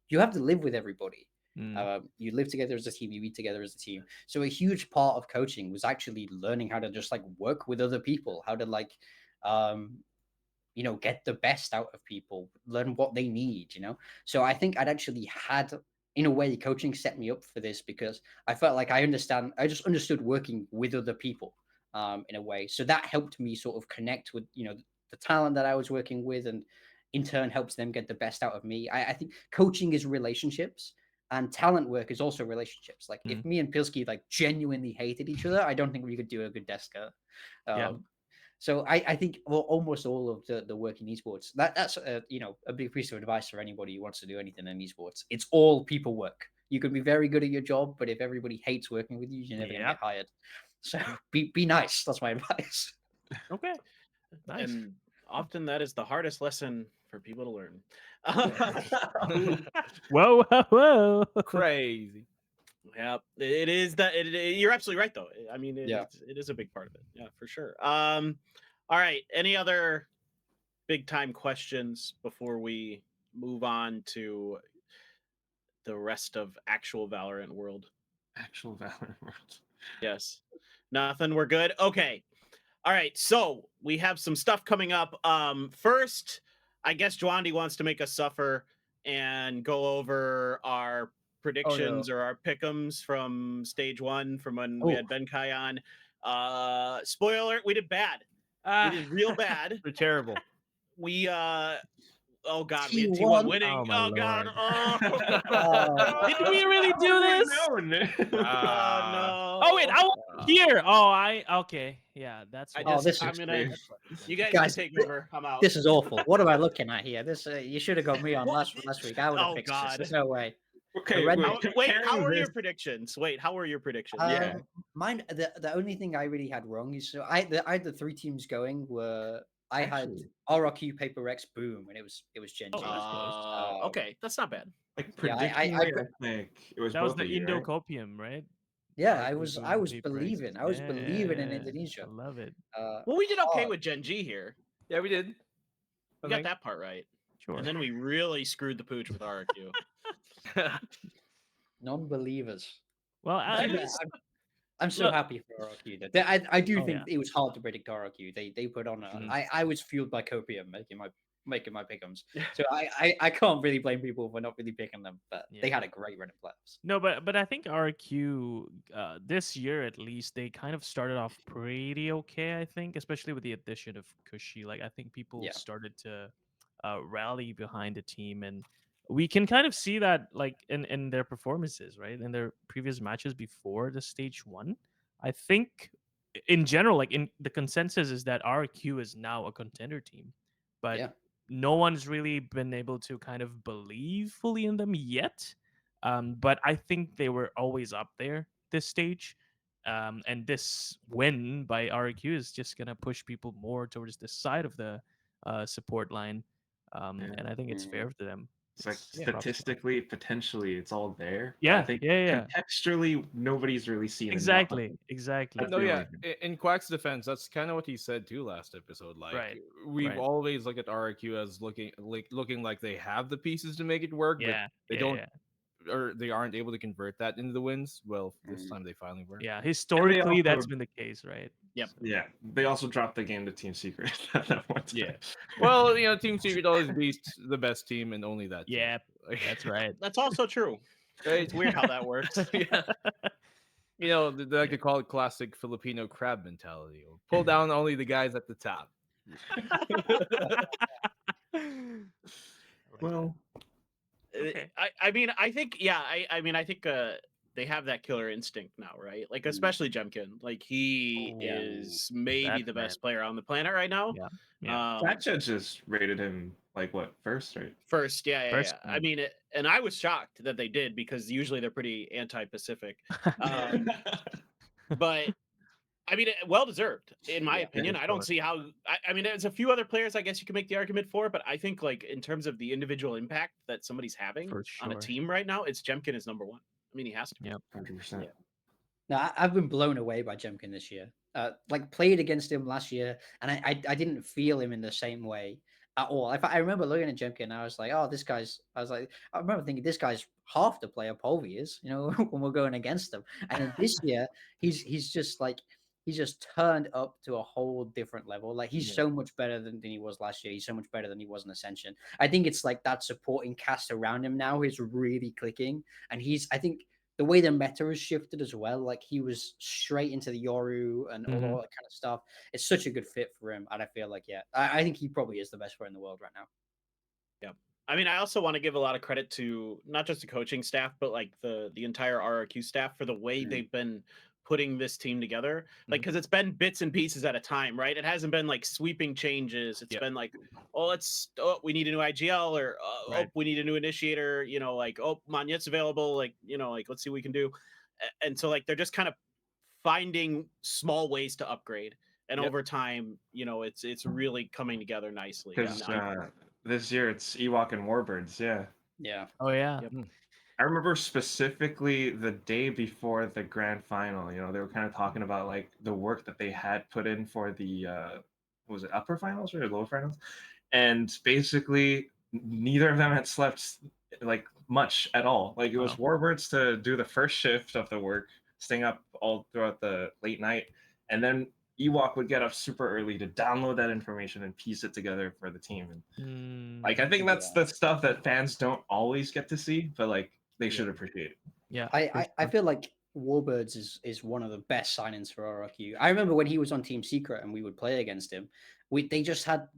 you have to live with everybody. You live together as a team, you eat together as a team. So a huge part of coaching was actually learning how to just like work with other people, how to like get the best out of people, learn what they need. So I think I'd actually had, in a way, coaching set me up for this, because I felt like I just understood working with other people in a way. So that helped me sort of connect with the talent that I was working with, and in turn helps them get the best out of me. I think coaching is relationships, and talent work is also relationships. Like if me and Pilsky like genuinely hated each other, I don't think we could do a good desker. Yeah. So I think almost all of the work in esports, that's a big piece of advice for anybody who wants to do anything in esports. It's all people work. You can be very good at your job, but if everybody hates working with you, you're never gonna get hired. So be nice. That's my advice. Okay. Nice. And often that is the hardest lesson for people to learn. Whoa, whoa, whoa. Crazy. Yeah, it is that. You're absolutely right, though. I mean, Yeah. it is a big part of it. Yeah, for sure. All right. Any other big time questions before we move on to the rest of actual Valorant world? Actual Valorant world. Yes. Nothing. We're good. Okay. All right. So we have some stuff coming up. First, I guess Jwandi wants to make us suffer and go over our predictions or our pick'ems from stage 1 from when we had Benkai on. Spoiler alert, we did bad. We did real bad. We're terrible. We oh god, T1? we had T1 winning. Oh, my god. Lord. Did we really do this? No. Oh wait, I was here. Okay. Yeah, that's I why. just, this is you guys Guys, can take over. I'm out. This is awful. What am I looking at here? This you should have got me on last week. I would have Oh, fixed God. this. There's no way. Okay, Red- Wait, how comparing were your this- predictions? How were your predictions? Yeah. Mine. The only thing I really had wrong is, so I had the 3 teams going were I Actually. had RRQ, Paper X, Boom, and it was Gen.G. Okay, that's not bad. Like Yeah, predicting, I think it was That was both the of you, Indo right? Copium, right? Yeah, I RRQ, was Boom, was Paper X. believing. I was believing in Indonesia. I love it. Well, we did okay with Gen.G here. Yeah, we did. We got that part right. Sure. And then we really screwed the pooch with RRQ. Non-believers. Well, at least I'm so Look- happy for RRQ. I do Oh, think yeah. it was hard to predict RRQ. They put on. I was fueled by copium making my pick'ems. So I can't really blame people for not really picking them. But they Yeah. had a great run of playoffs. No, but I think RQ this year at least they kind of started off pretty okay. I think, especially with the addition of Kushi. Like I think people Yeah. started to rally behind the team, and we can kind of see that like in their performances, right? In their previous matches before the stage 1. I think in general, like in the consensus is that RQ is now a contender team, but Yeah. no one's really been able to kind of believe fully in them yet. But I think they were always up there this stage. And this win by RQ is just going to push people more towards the side of the support line. And I think it's fair to them. It's like Yeah. statistically, potentially, it's all there. I Yeah, think yeah. contextually, nobody's really seen enough of Exactly, it. exactly. That's No, the yeah. only thing. In Quack's defense, that's kind of what he said too last episode. Like Right, we've right. always looked at RRQ as looking like they have the pieces to make it work, Yeah, but they yeah, don't, yeah. or they aren't able to convert that into the wins. Well, this Mm. time they finally were. Yeah, And they historically, that's also, been the case, right? Yep. yeah, they also dropped the game to Team Secret at that one time. Yeah. Well, Team Secret always beats the best team and only that team. Yeah, Like, that's right. That's also true. right? It's weird how that works. Yeah. They like to call it classic Filipino crab mentality. Pull down only the guys at the top. Well, Okay. I mean, I think, yeah, I mean, I think they have that killer instinct now, right? Like, especially Jemkin. Like, he Oh, is maybe that the best man. player on the planet right now. Yeah, yeah. Thatcher just rated him like what, first, right? First, yeah. First, I mean, and I was shocked that they did, because usually they're pretty anti-Pacific. But I mean, well deserved, in my opinion. I don't see how. I mean, there's a few other players I guess you can make the argument for, but I think, like, in terms of the individual impact that somebody's having For on a sure. team right now, it's Jemkin is number one. I mean, he has to be. Yep. 100%. No, I've been blown away by Jemkin this year. Like, played against him last year, and I didn't feel him in the same way at all. I remember looking at Jemkin, and I was like, oh, I remember thinking, this guy's half the player Polvi is, when we're going against him. And then this year, he's just like, he's just turned up to a whole different level. Like, he's so much better than he was last year. He's so much better than he was in Ascension. I think it's like that supporting cast around him now is really clicking, and I think the way the meta has shifted as well, like, he was straight into the Yoru and all that kind of stuff. It's such a good fit for him, and I feel like, I think he probably is the best player in the world right now. Yeah. I mean, I also want to give a lot of credit to not just the coaching staff, but like the entire RRQ staff for the way they've been putting this team together. Like, because it's been bits and pieces at a time, right? It hasn't been like sweeping changes. It's been like, we need a new IGL, or we need a new initiator, like, Monyet's available, like, like, let's see what we can do. And so, like, they're just kind of finding small ways to upgrade. And over time, it's really coming together nicely. Because this year it's Ewok and Warbirds, yeah. Yeah. Oh yeah. Yep. I remember specifically the day before the grand final, they were kind of talking about like the work that they had put in for the was it upper finals or lower finals? And basically neither of them had slept like much at all. Like, it was Warbirds to do the first shift of the work, staying up all throughout the late night, and then Ewok would get up super early to download that information and piece it together for the team. And like, I think that's the stuff that fans don't always get to see, but like, they should appreciate it. Yeah. I feel like Warbirds is one of the best signings for RRQ. I remember when he was on Team Secret and we would play against him, they just had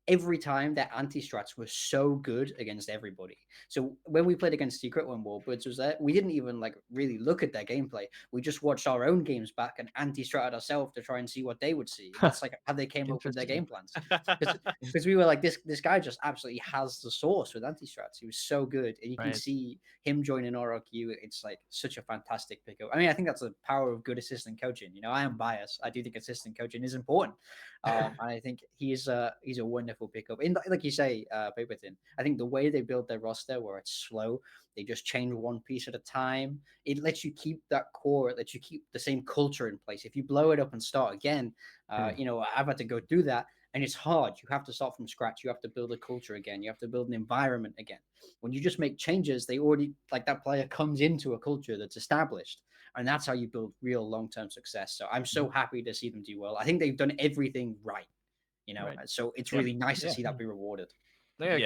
every time their anti-strats were so good against everybody. So when we played against Secret, when Warbirds was there, we didn't even like really look at their gameplay. We just watched our own games back and anti-stratted ourselves to try and see what they would see. That's like how they came up with their game plans. Because we were like, this guy just absolutely has the source with anti-strats. He was so good, and you can see him joining RRQ. It's like such a fantastic pickup. I mean, I think that's the power of good assistant coaching. I am biased. I do think assistant coaching is important. And I think he's a wonderful pickup. And like you say, Paperton, I think the way they build their roster, where it's slow, they just change one piece at a time. It lets you keep that core. It lets you keep the same culture in place. If you blow it up and start again, I've had to go through that. And it's hard. You have to start from scratch. You have to build a culture again. You have to build an environment again. When you just make changes, they already, like, that player comes into a culture that's established. And that's how you build real long-term success. So I'm so happy to see them do well. I think they've done everything right. So it's really nice to see that be rewarded. Yeah,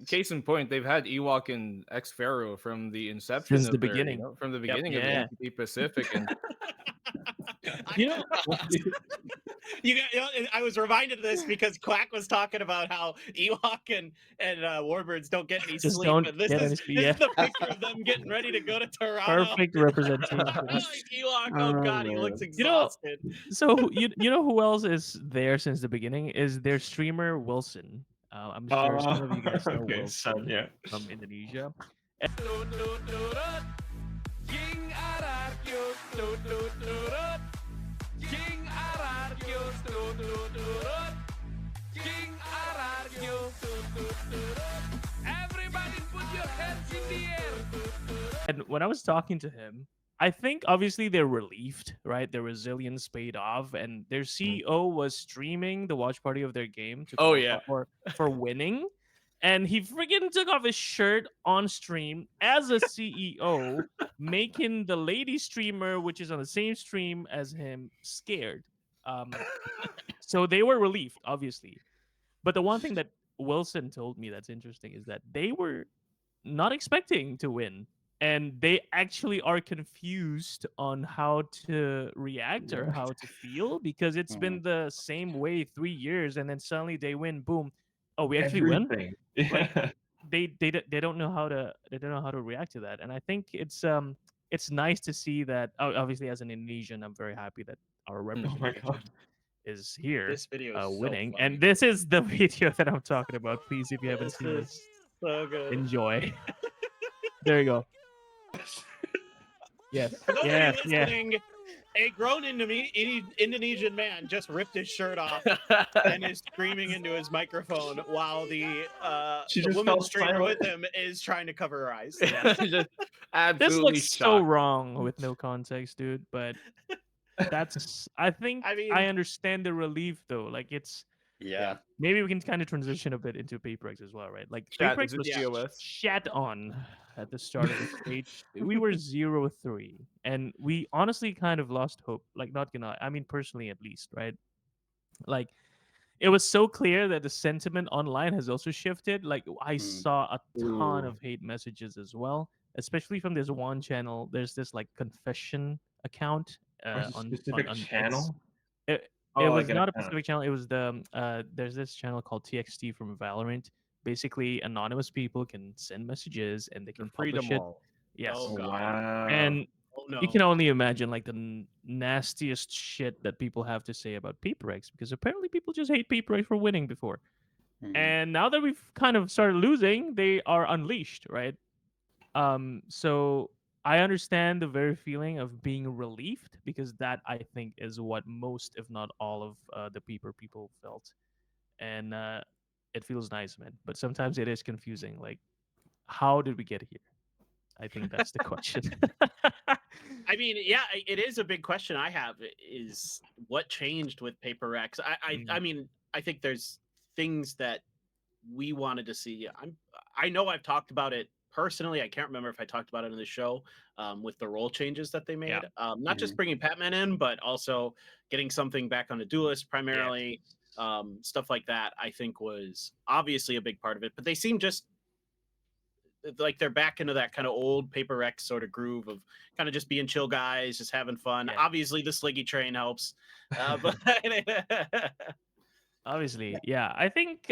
case in point, they've had Ewok and X Pharaoh from the inception Since of the beginning. from the beginning of the VCT Pacific, and I was reminded of this because Quack was talking about how Ewok and Warbirds don't get any sleep. And this is the picture of them getting ready to go to Toronto. Perfect representation. Like Ewok, oh god, he looks exhausted. So you know who else is there since the beginning is their streamer Wilson. I'm sure some of you guys know Wilson from Indonesia. Everybody put your And when I was talking to him, I think obviously they're relieved, right? Their resilience paid off, and their CEO was streaming the watch party of their game to Oh, yeah. or for winning, and he freaking took off his shirt on stream as a CEO, making the lady streamer, which is on the same stream as him, scared. So they were relieved, obviously. But the one thing that Wilson told me that's interesting is that they were not expecting to win. And they actually are confused on how to react or how to feel because it's been the same way 3 years, and then suddenly they win. Boom! Oh, we actually win. Everything. Like Yeah. they don't know how to react to that. And I think it's nice to see that. Obviously, as an Indonesian, I'm very happy that our Oh my representation god. is here This video is so winning. funny. And this is the video that I'm talking about. Please, if you haven't This seen is this, so good. enjoy. There you go. Yes. For those Yes. of you Yeah. listening, a grown Indonesian man just ripped his shirt off and is screaming into his microphone while the She just woman fell streamer silent. with him is trying to cover her eyes. Yeah, just This absolutely looks so shocked. wrong with no context, dude. But that's. I think I mean- I understand the relief though. Like it's. Yeah. Maybe we can kind of transition a bit into PaperX as well, right? Like Chat PaperX is a was TOS. shat on at the start of the stage. We were 0-3, and we honestly kind of lost hope. Like, not gonna. I mean, personally, at least, right? Like, it was so clear that the sentiment online has also shifted. Like, I saw a ton Ooh. of hate messages as well, especially from this one channel. There's this like confession account There's a on specific X. channel. It Oh, was like not a an account. Pacific channel. It was the there's this channel called TXT from Valorant. Basically, anonymous people can send messages and they can publish Freedom it. wall. Yes, Oh, God. Wow. and Oh no. you can only imagine like the nastiest shit that people have to say about PaperX because apparently people just hate PaperX for winning before. And now that we've kind of started losing, they are unleashed, right? So I understand the very feeling of being relieved because that I think is what most, if not all, of the people felt, and it feels nice, man. But sometimes it is confusing. Like, how did we get here? I think that's the question. I mean, yeah, it is a big question I have is what changed with Paper X? I mean, I think there's things that we wanted to see. I know I've talked about it personally. I can't remember if I talked about it in the show with the role changes that they made. Not just bringing Patman in, but also getting something back on the duelist primarily. Stuff like that, I think was obviously a big part of it. But they seem just like they're back into that kind of old Paper X sort of groove of kind of just being chill guys, just having fun. Yeah. Obviously, the Sliggy train helps, but Obviously, yeah. I think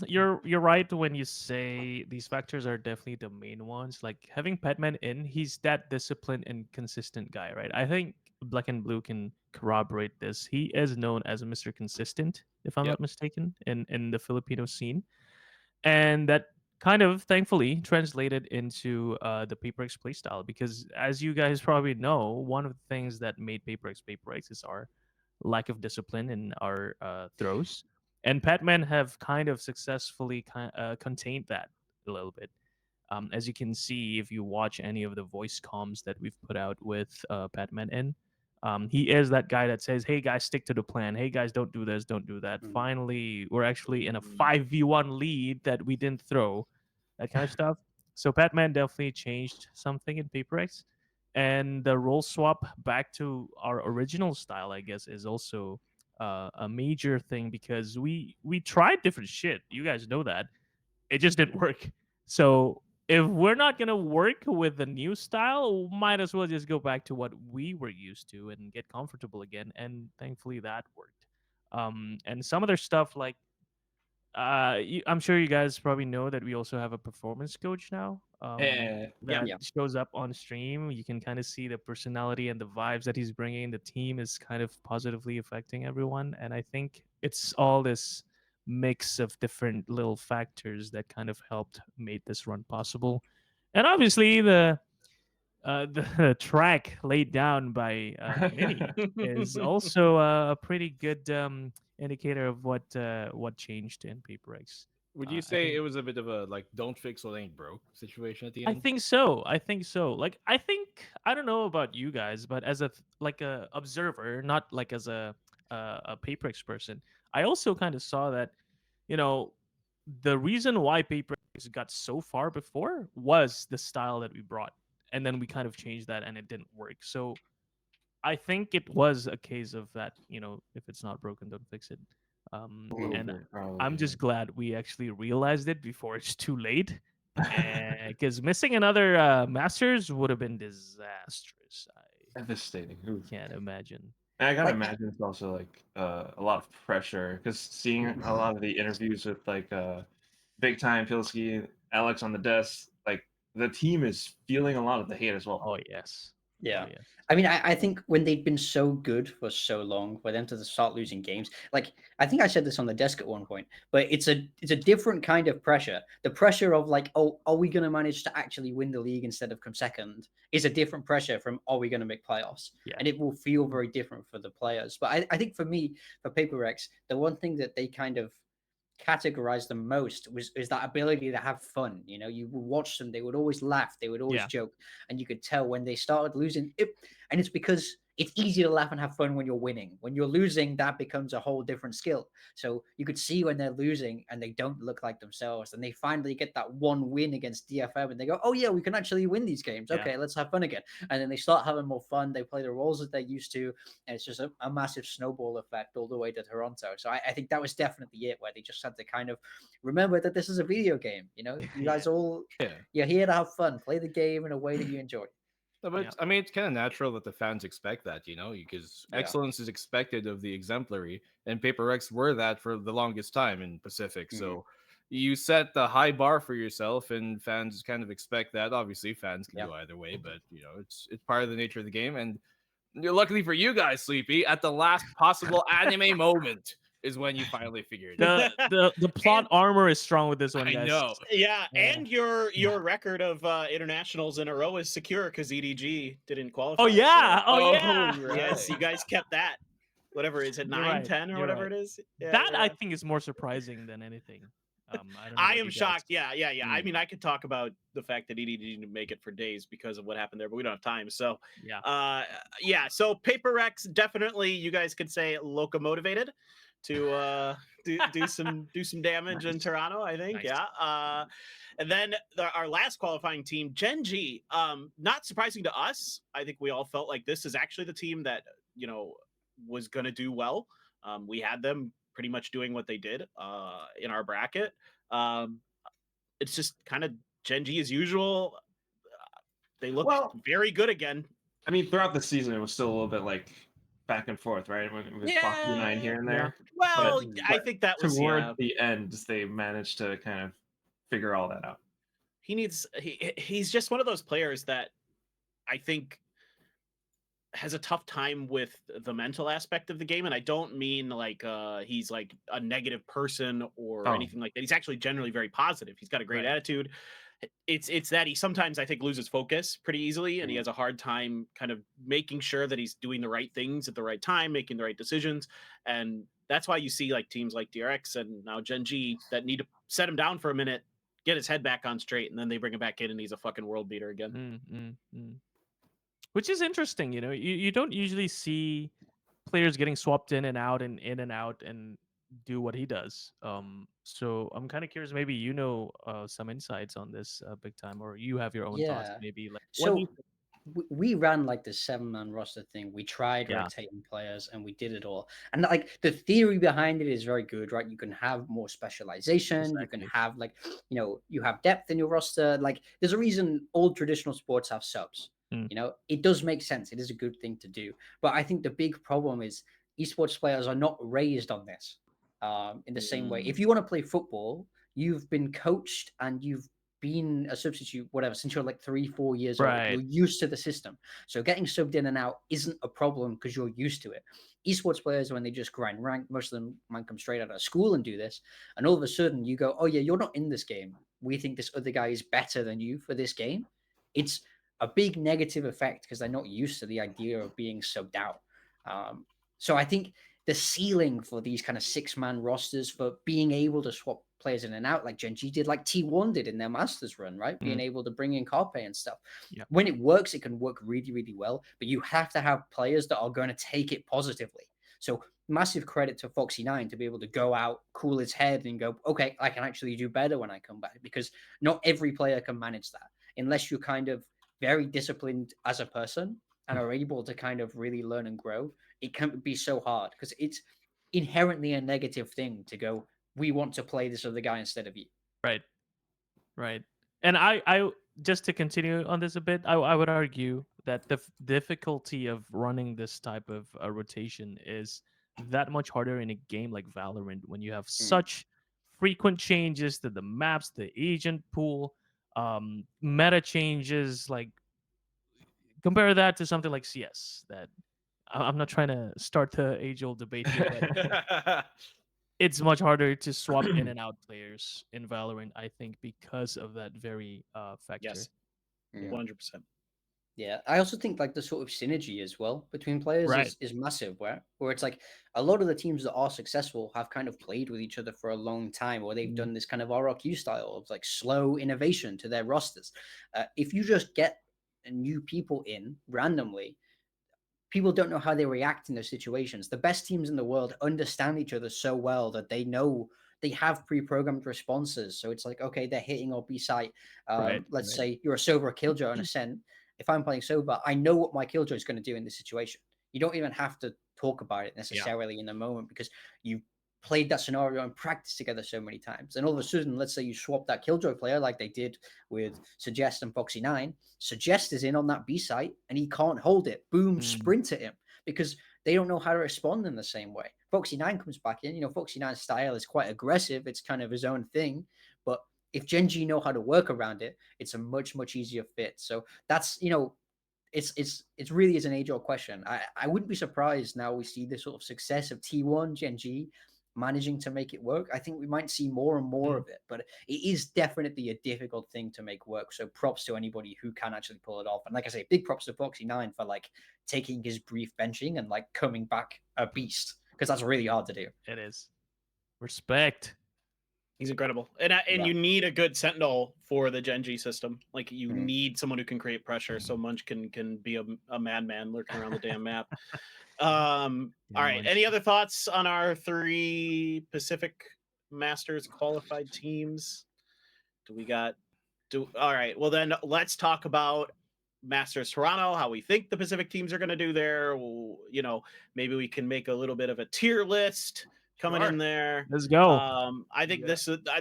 you're right when you say these factors are definitely the main ones. Like having Petman in, he's that disciplined and consistent guy, right? I think Black and Blue can corroborate this. He is known as Mr. Consistent, if I'm Yep. not mistaken, in the Filipino scene, and that kind of thankfully translated into the PaperX playstyle because, as you guys probably know, one of the things that made PaperX is our lack of discipline in our throws, and Patman have kind of successfully contained that a little bit. As you can see, if you watch any of the voice comms that we've put out with Patman in, he is that guy that says, "Hey guys, stick to the plan. Hey guys, don't do this, don't do that." Finally, we're actually in a 5v1 lead that we didn't throw, that kind of stuff. So Patman definitely changed something in PaperX, and the role swap back to our original style, I guess, is also a major thing because we tried different shit. You guys know that it just didn't work. So if we're not gonna work with the new style, might as well just go back to what we were used to and get comfortable again. And thankfully that worked. And some other stuff like I'm sure you guys probably know that we also have a performance coach now. That shows up on stream. You can kind of see the personality and the vibes that he's bringing. The team is kind of positively affecting everyone, and I think it's all this mix of different little factors that kind of helped made this run possible. And obviously the track laid down by Mini is also a pretty good indicator of what changed in PaperX. Would you I say think it was a bit of a like don't fix what ain't broke situation at the I end? think so. I think so. Like I think I don't know about you guys, but as like a observer, not like as a PaperX person, I also kind of saw that, you know, the reason why PaperX got so far before was the style that we brought, and then we kind of changed that, and it didn't work. So I think it was a case of that. You know, if it's not broken, don't fix it. A little And bit, probably. I'm just glad we actually realized it before it's too late. Because missing another Masters would have been disastrous. I Devastating. Ooh. can't imagine. And I gotta Like, imagine it's also like a lot of pressure because seeing a lot of the interviews with like Big Time, Pilsky, Alex on the desk, like the team is feeling a lot of the hate as well. Oh yes. yeah. Oh yeah. I mean, I think when they've been so good for so long, for them to start losing games, like I think I said this on the desk at one point, but it's a different kind of pressure. The pressure of like, oh, are we going to manage to actually win the league instead of come second is a different pressure from are we going to make playoffs, Yeah. and it will feel very different for the players. But I think for me, for PaperX, the one thing that they kind of categorized them most is that ability to have fun. You know, you would watch them, they would always laugh, they would always Yeah. joke, and you could tell when they started losing it. And it's because it's easy to laugh and have fun when you're winning. When you're losing, that becomes a whole different skill. So you could see when they're losing and they don't look like themselves, and they finally get that one win against DFM, and they go, "Oh yeah, we can actually win these games. Yeah. Okay, let's have fun again." And then they start having more fun. They play the roles that they're used to, and it's just a massive snowball effect all the way to Toronto. So I think that was definitely it, where they just had to kind of remember that this is a video game. You know, you guys all Yeah. you're here to have fun, play the game in a way that you enjoy. No, but Yeah. I mean, it's kind of natural that the fans expect that, you know, because Yeah. excellence is expected of the exemplary, and PaperX were that for the longest time in Pacific. So you set the high bar for yourself, and fans kind of expect that. Obviously, fans can Yeah. go either way, but you know, it's part of the nature of the game. And luckily for you guys, Sleepy, at the last possible anime moment is when you finally figured it out. The plot And- armor is strong with this one, I guys. know. Yeah, Yeah. and your record of internationals in a row is secure because EDG didn't qualify. Oh yeah. so- Oh yeah. Yes, you guys kept that. Whatever is it, You're 9, right, 10, or you're whatever right. it is. Yeah, That I yeah. think is more surprising than anything. I don't know I about am you guys. shocked. Yeah. I Mm. mean, I could talk about the fact that EDG didn't make it for days because of what happened there, but we don't have time. So, Yeah. yeah. So PaperX definitely, you guys could say locomotivated to do some damage in Toronto. I think. Nice. Yeah. And then our last qualifying team, Gen.G. Not surprising to us. I think we all felt like this is actually the team that was going to do well. We had them pretty much doing what they did in our bracket. It's just kind of Gen.G as usual. They look very good again. I mean, throughout the season, it was still a little bit like back and forth, right? When it was Fox 9 here and there. Well, But I think that was towards the end, they managed to kind of figure all that out. He's just one of those players that I think has a tough time with the mental aspect of the game, and I don't mean like he's like a negative person or anything like that. He's actually generally very positive. He's got a great attitude. It's that he sometimes, I think, loses focus pretty easily, and he has a hard time kind of making sure that he's doing the right things at the right time, making the right decisions, and that's why you see like teams like DRX and now Gen.G that need to set him down for a minute, get his head back on straight, and then they bring him back in, and he's a fucking world beater again. Which is interesting, you know. You don't usually see players getting swapped in and out and do what he does. So I'm kind of curious. Maybe some insights on this Big Time, or you have your own thoughts. Yeah. Maybe like So we ran like the 7-man roster thing. We tried Yeah. rotating players and we did it all. And like the theory behind it is very good, right? You can have more specialization. You can have like, you have depth in your roster. Like there's a reason all traditional sports have subs. You know, it does make sense. It is a good thing to do. But I think the big problem is esports players are not raised on this in the same way. If you want to play football, you've been coached and you've been a substitute, whatever, since you're like 3-4 years old. You're used to the system. So getting subbed in and out isn't a problem because you're used to it. Esports players, when they just grind rank, most of them might come straight out of school and do this. And all of a sudden you go, oh yeah, you're not in this game. We think this other guy is better than you for this game. It's a big negative effect because they're not used to the idea of being subbed out. So I think the ceiling for these kind of 6-man rosters for being able to swap players in and out like Gen.G did, like T1 did in their Masters run, right? Being able to bring in Carpe and stuff. Yeah. When it works, it can work really, really well, but you have to have players that are going to take it positively. So massive credit to Foxy9 to be able to go out, cool his head, and go, okay, I can actually do better when I come back, because not every player can manage that unless you're kind of very disciplined as a person and are able to kind of really learn and grow. It can be so hard because it's inherently a negative thing to go, we want to play this other guy instead of you. Right. Right. And I just to continue on this a bit, I would argue that the difficulty of running this type of rotation is that much harder in a game like Valorant when you have such frequent changes to the maps, the agent pool, meta changes. Like, compare that to something like CS. That I'm not trying to start the age-old debate here, but it's much harder to swap in and out players in Valorant, I think, because of that very factor. Yes, Yeah. 100%. Yeah, I also think like the sort of synergy as well between players Right. is massive. Where it's like a lot of the teams that are successful have kind of played with each other for a long time, or they've done this kind of RRQ style of like slow innovation to their rosters. If you just get new people in randomly, people don't know how they react in those situations. The best teams in the world understand each other so well that they know they have pre-programmed responses. So it's like, okay, they're hitting our B site. Let's say you're a Soba or Killjoy on Ascent. If I'm playing Soba, I know what my Killjoy is going to do in this situation. You don't even have to talk about it necessarily in the moment because you've played that scenario and practiced together so many times. And all of a sudden, let's say you swap that Killjoy player like they did with Suggest and Foxy9. Suggest is in on that B site and he can't hold it. Boom, sprint at him because they don't know how to respond in the same way. Foxy9 comes back in. You know, Foxy9's style is quite aggressive. It's kind of his own thing. But if Gen.G know how to work around it, it's a much, much easier fit. So that's, you know, it's really is an age-old question. I wouldn't be surprised now we see this sort of success of T1, Gen.G managing to make it work. I think we might see more and more of it, but it is definitely a difficult thing to make work. So props to anybody who can actually pull it off. And like I say, big props to Foxy9 for like taking his brief benching and like coming back a beast, because that's really hard to do. It is. Respect. He's incredible. And you need a good sentinel for the Gen.G system. Like you need someone who can create pressure so Munch can be a madman lurking around the damn map. All right. Any other thoughts on our 3 Pacific Masters qualified teams? All right. Well, then let's talk about Masters Toronto, how we think the Pacific teams are going to do there. You know, maybe we can make a little bit of a tier list coming in there. Let's go. I think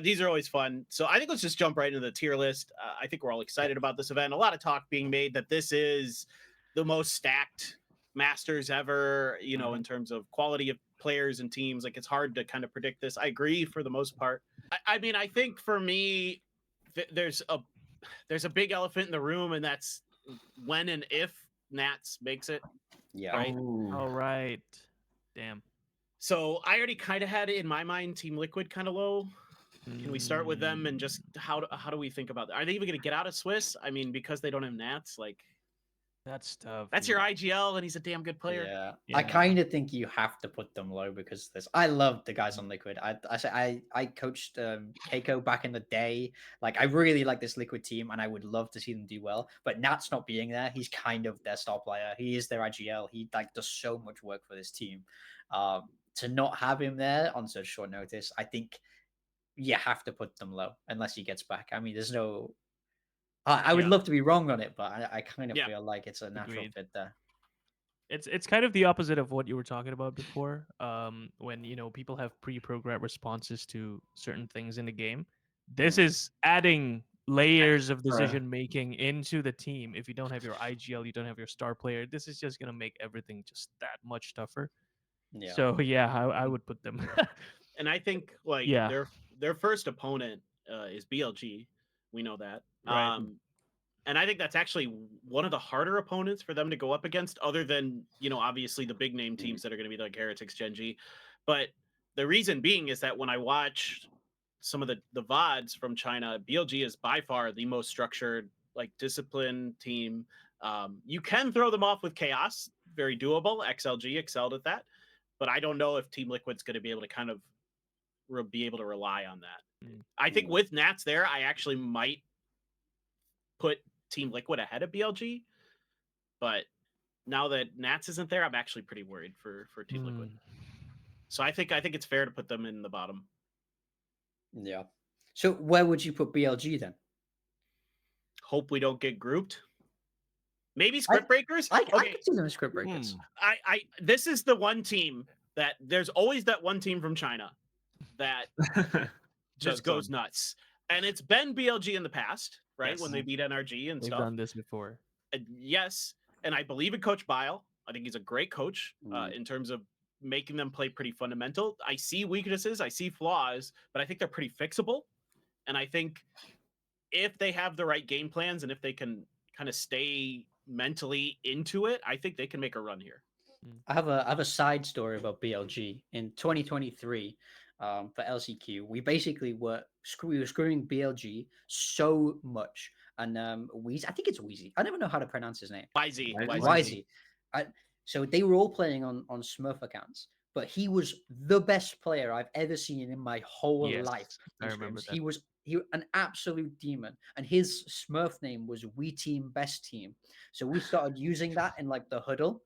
these are always fun. So I think let's just jump right into the tier list. I think we're all excited about this event. A lot of talk being made that this is the most stacked Masters ever, you know, in terms of quality of players and teams. Like it's hard to kind of predict this. I agree for the most part. I mean, I think for me, there's a big elephant in the room, and that's when and if Nats makes it. Yeah. Right. All right. Damn. So I already kind of had it in my mind, Team Liquid kind of low. Can we start with them and just how do we think about that? Are they even going to get out of Swiss? I mean, because they don't have Nats, like that's tough. That's your IGL, and he's a damn good player. Yeah. I kind of think you have to put them low because I love the guys on Liquid. I coached Keiko back in the day. Like I really like this Liquid team, and I would love to see them do well. But Nat's not being there. He's kind of their star player. He is their IGL. He like does so much work for this team. To not have him there on such short notice, I think you have to put them low unless he gets back. I mean, there's no. I would love to be wrong on it, but I kind of feel like it's a natural fit there. It's kind of the opposite of what you were talking about before. When you know people have pre-programmed responses to certain things in the game, this is adding layers of decision making into the team. If you don't have your IGL, you don't have your star player. This is just gonna make everything just that much tougher. Yeah. So yeah, I would put them. And I think like their first opponent is BLG. We know that. Right. And I think that's actually one of the harder opponents for them to go up against, other than, you know, obviously the big name teams that are going to be like Heretics, Gen.G. But the reason being is that when I watch some of the VODs from China, BLG is by far the most structured, like disciplined team. You can throw them off with chaos, very doable. XLG excelled at that. but I don't know if Team Liquid's going to be able to kind of be able to rely on that. Mm. I think with Nats there, I actually might put Team Liquid ahead of BLG, but now that Nats isn't there, I'm actually pretty worried for Team Liquid. So I think it's fair to put them in the bottom. Yeah. So where would you put BLG then? Hope we don't get grouped. Maybe Script Breakers. I could see them as Script Breakers. This is the one team that there's always that one team from China that just goes nuts, and it's been BLG in the past, right? Yes. When they beat NRG and They've stuff. done this before. Yes, and I believe in Coach Bile. I think he's a great coach in terms of making them play pretty fundamental. I see weaknesses, I see flaws, but I think they're pretty fixable. And I think if they have the right game plans and if they can kind of stay mentally into it, I think they can make a run here. I have a side story about BLG in 2023 for LCQ. We basically were screwing BLG so much, and I think it's Wheezy. I never know how to pronounce his name. YZ. So they were all playing on Smurf accounts, but he was the best player I've ever seen in my whole life. I remember that. He was an absolute demon, and his Smurf name was We Team Best Team. So we started using that in like the huddle,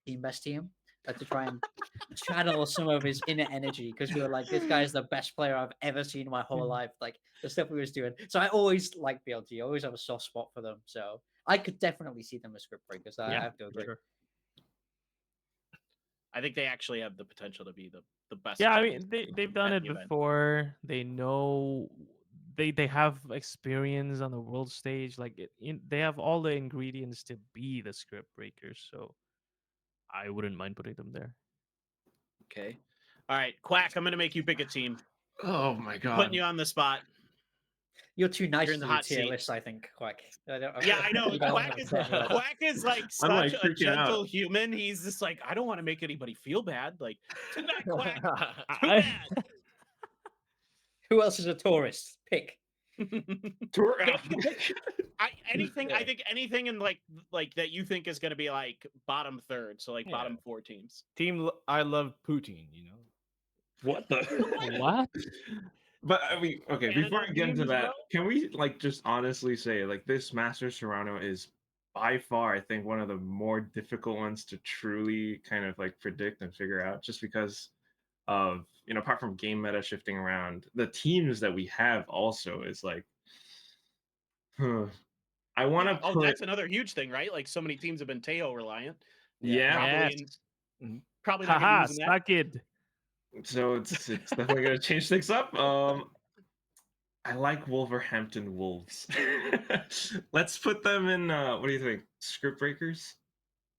Team Best Team, to try and channel some of his inner energy, because we were like, this guy is the best player I've ever seen in my whole life. Like the stuff we was doing. So I always like BLG. I always have a soft spot for them. So I could definitely see them as Script Breakers. I have to agree. Sure. I think they actually have the potential to be the best. Yeah, I mean they've done it before. They know they have experience on the world stage. Like they have all the ingredients to be the Script Breakers. So I wouldn't mind putting them there. Okay. All right, Quack, I'm going to make you pick a team. Oh my god. Putting you on the spot. You're too nice You're in to the hot tier seat. list, I think, Quack. Yeah, I know. Quack is like such a gentle human. He's just like, I don't want to make anybody feel bad. Like, tonight, Quack, too bad. Who else is a tourist? Pick. Anything. I think anything in like that you think is going to be like bottom third. So like bottom 4 teams. Team I love Poutine. You know. What the what? But I mean, okay, before I get into that, can we like just honestly say like this Masters Toronto is by far, I think, one of the more difficult ones to truly kind of like predict and figure out, just because of, you know, apart from game meta shifting around, the teams that we have also is like, I want to put... Oh, that's another huge thing, right? Like so many teams have been Teo reliant. Yeah. Probably not going to use that. It. So it's definitely going to change things up. I like Wolverhampton Wolves. Let's put them in, what do you think? Script Breakers?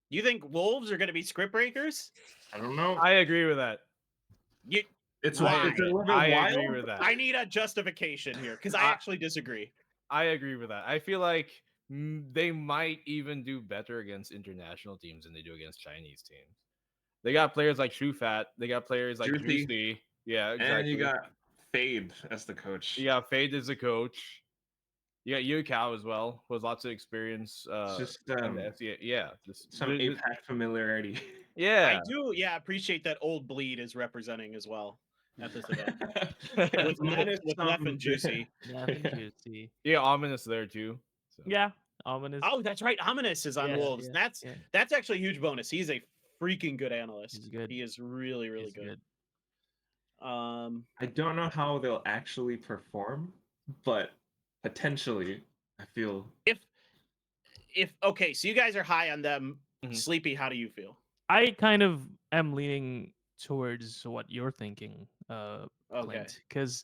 You think Wolves are going to be Script Breakers? I don't know. I agree with that. It's a little bit wild. Agree with that. I need a justification here, because I actually disagree. I agree with that. I feel like they might even do better against international teams than they do against Chinese teams. They got players like Shufat. They got players like Juicy. Yeah, exactly. And you got Fade as the coach. Yeah, Fade as the coach. You got Yu Kao as well, who has lots of experience. Just some APAC familiarity. Yeah, I do. Yeah, appreciate that Old Bleed is representing as well at this event with Neff and Juicy. Yeah, Ominous there too. So. Yeah, Ominous. Oh, that's right. Ominous is on Wolves. Yeah. That's actually a huge bonus. He's a freaking good analyst. He's good. He is really, really good. I don't know how they'll actually perform, but potentially, I feel if okay, so you guys are high on them. Sleepy, how do you feel? I kind of am leaning towards what you're thinking, Clint, because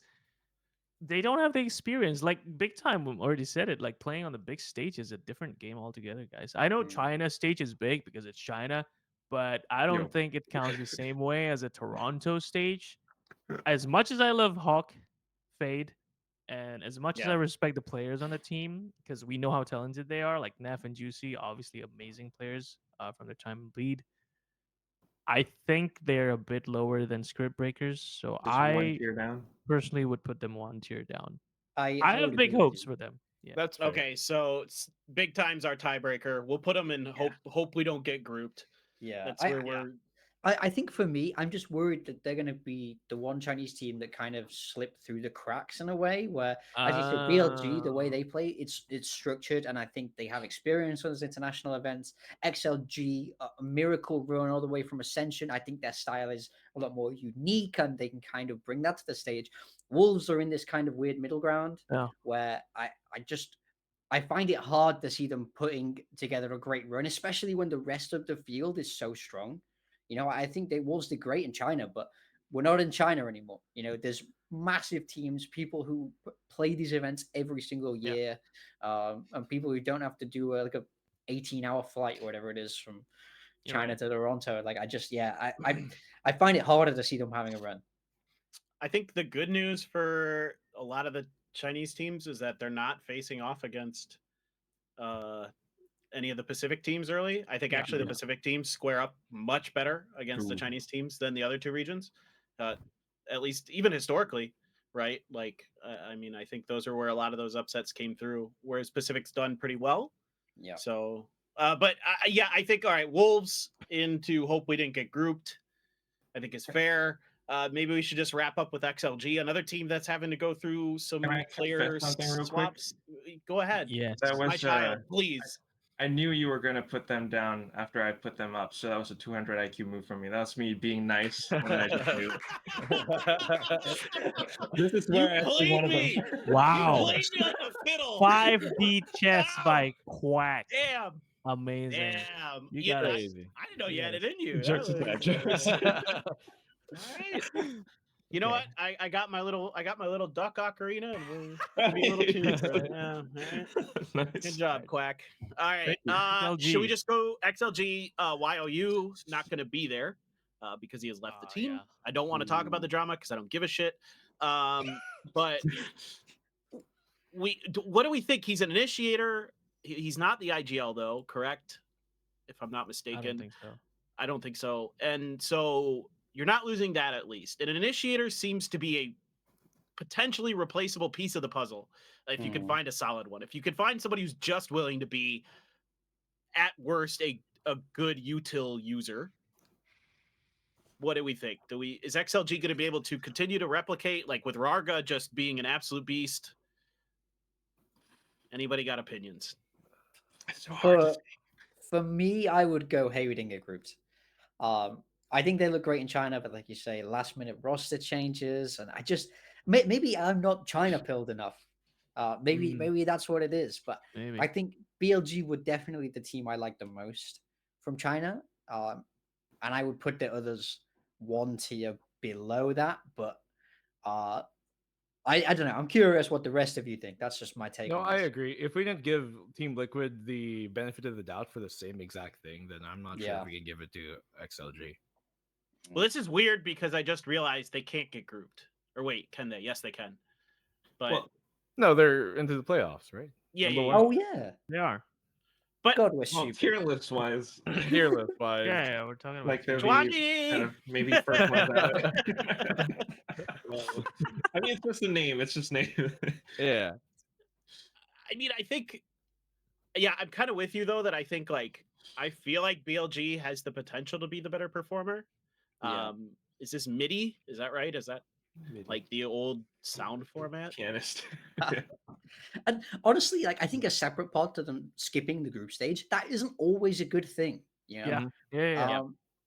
they don't have the experience. Like BigTime already said it. Like playing on the big stage is a different game altogether, guys. I know China stage is big because it's China, but I don't think it counts the same way as a Toronto stage. As much as I love Hawk, Fade, and as much as I respect the players on the team, because we know how talented they are, like Neff and Juicy, obviously amazing players from their time in Bleed. I think they're a bit lower than Script Breakers, so I personally would put them 1 tier down. I have big hopes for them. Yeah, that's fair. Okay. So BigTime's our tiebreaker. We'll put them in hope we don't get grouped. Yeah, that's where we're. I think for me, I'm just worried that they're going to be the one Chinese team that kind of slipped through the cracks in a way where, as you said, BLG, the way they play, it's structured, and I think they have experience on those international events. XLG, a miracle run all the way from Ascension. I think their style is a lot more unique, and they can kind of bring that to the stage. Wolves are in this kind of weird middle ground where I find it hard to see them putting together a great run, especially when the rest of the field is so strong. I think they Wolves did great in China, but we're not in China anymore. There's massive teams, people who play these events every single year, and people who don't have to do like a 18-hour flight or whatever it is from China to Toronto. Like I find it harder to see them having a run. I think the good news for a lot of the Chinese teams is that they're not facing off against any of the Pacific teams early. I think actually the Pacific teams square up much better against the Chinese teams than the other two regions, at least even historically, right? Like, I mean, I think those are where a lot of those upsets came through, whereas Pacific's done pretty well. Yeah. So, but I think, all right, Wolves into hope we didn't get grouped, I think is fair. Maybe we should just wrap up with XLG, another team that's having to go through some player swaps. Go ahead. Yes. That was my child, please. I knew you were going to put them down after I put them up, so that was a 200 IQ move from me. That was me being nice. And then I just knew. This is where I actually wanted them. Wow. You played me like a fiddle. 5D chess by Quack. Damn. Amazing. Damn. You got I it. didn't know you had it in you. Jokes aside, jokes. All right. You know what? I got my little duck ocarina, and we'll be a little tunes. Yeah, right. Good job, Quack. All right. Should we just go XLG? YOU not going to be there because he has left the team. Yeah. I don't want to talk about the drama because I don't give a shit. But what do we think? He's an initiator. He's not the IGL though, correct? If I'm not mistaken. I don't think so. And so you're not losing that at least. And an initiator seems to be a potentially replaceable piece of the puzzle if you can find a solid one. If you can find somebody who's just willing to be, at worst, a good util user. What do we think? Is XLG going to be able to continue to replicate, like with Rarga just being an absolute beast? Anybody got opinions? It's so hard to say. For me, I would go, hey, we didn't get grouped. I think they look great in China, but like you say, last minute roster changes, and I just maybe I'm not China pilled enough. Maybe that's what it is. But I think BLG would definitely the team I like the most from China, and I would put the others one tier below that. But I don't know. I'm curious what the rest of you think. That's just my take. No, on I this. agree. If we didn't give Team Liquid the benefit of the doubt for the same exact thing, then I'm not sure if we can give it to XLG. Well, this is weird because I just realized they can't get grouped. Or wait, can they? Yes, they can. But no, they're into the playoffs, right? Yeah. Oh yeah, they are. But God was stupid. Tier list wise, Yeah, we're talking about like they're Juanji! kind of maybe first ones at it. I mean, it's just a name. It's just name. Yeah. I mean, I think, I'm kind of with you though that I think I feel like BLG has the potential to be the better performer. Yeah. Is this MIDI? Is that right? Is that like the old sound format? Pianist. And honestly, I think a separate pod to them skipping the group stage, that isn't always a good thing. Yeah.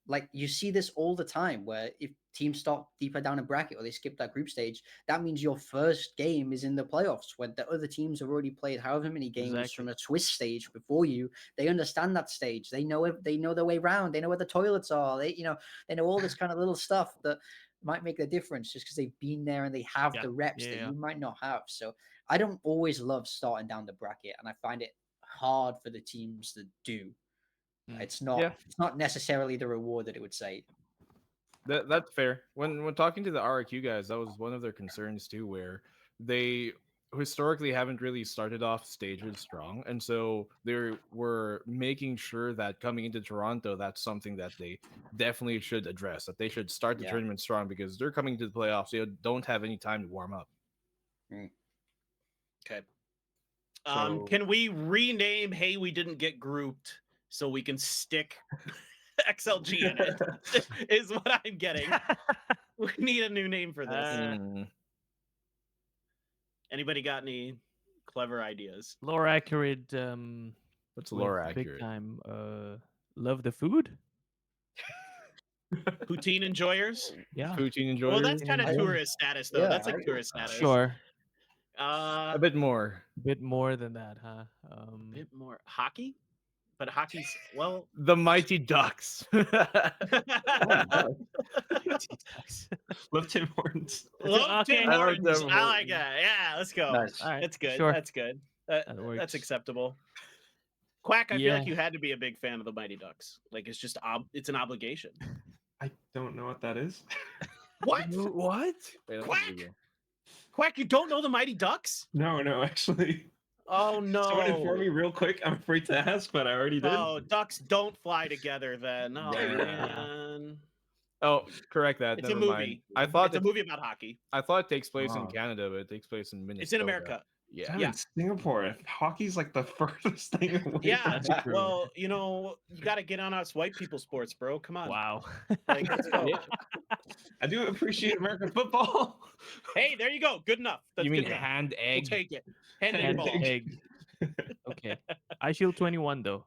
Like you see this all the time where if teams start deeper down a bracket or they skip that group stage, that means your first game is in the playoffs when the other teams have already played however many games from a Swiss stage before you. They understand that stage. They know their way around. They know where the toilets are. They know all this kind of little stuff that might make the difference just because they've been there and they have the reps that you might not have. So I don't always love starting down the bracket, and I find it hard for the teams that do. It's not necessarily the reward that it would say. That's fair. When talking to the RRQ guys, that was one of their concerns too, where they historically haven't really started off stages strong, and so they were making sure that coming into Toronto, that's something that they definitely should address. That they should start the tournament strong because they're coming to the playoffs. They don't have any time to warm up. Okay. Can we rename "Hey, we didn't get grouped" so we can stick XLG in it, is what I'm getting. We need a new name for this. Anybody got any clever ideas? Lore accurate. What's with lore accurate? BigTime. Love the food. Poutine enjoyers? Yeah. Poutine enjoyers? Well, that's kind of enjoyers. tourist status, though. Yeah, That's like tourist status. Sure. A bit more. Bit more than that, huh? Bit more hockey, but hockey's well. The Mighty Ducks. Love Tim Hortons. Love Okay. Tim I love Hortons. Tim I like Hortons. that. Yeah, let's go. Nice. All right. That's good. Sure. That's good. That works. That's acceptable. Quack, I feel Yeah. like you had to be a big fan of the Mighty Ducks. Like it's just it's an obligation. I don't know what that is. What? What? Quack! Quack, you don't know the Mighty Ducks? No, actually. Oh no. Someone inform me real quick. I'm afraid to ask, but I already did. Oh, ducks don't fly together then. Oh Yeah. man. Oh, correct that. It's Never a movie. mind. I thought It's a movie about hockey. I thought it takes place in Oh. Canada, but it takes place in Minnesota. It's in America. Yeah. Damn, Yeah. in Singapore. Hockey's like the furthest thing away. Yeah. That's true. Well, you got to get on us white people sports, bro. Come on. Wow. Like, let's go. I do appreciate American football. Hey, there you go. Good enough. That's You mean good enough. hand We'll egg? take it. Hand And and ball. egg. Okay. I Shield 21 though.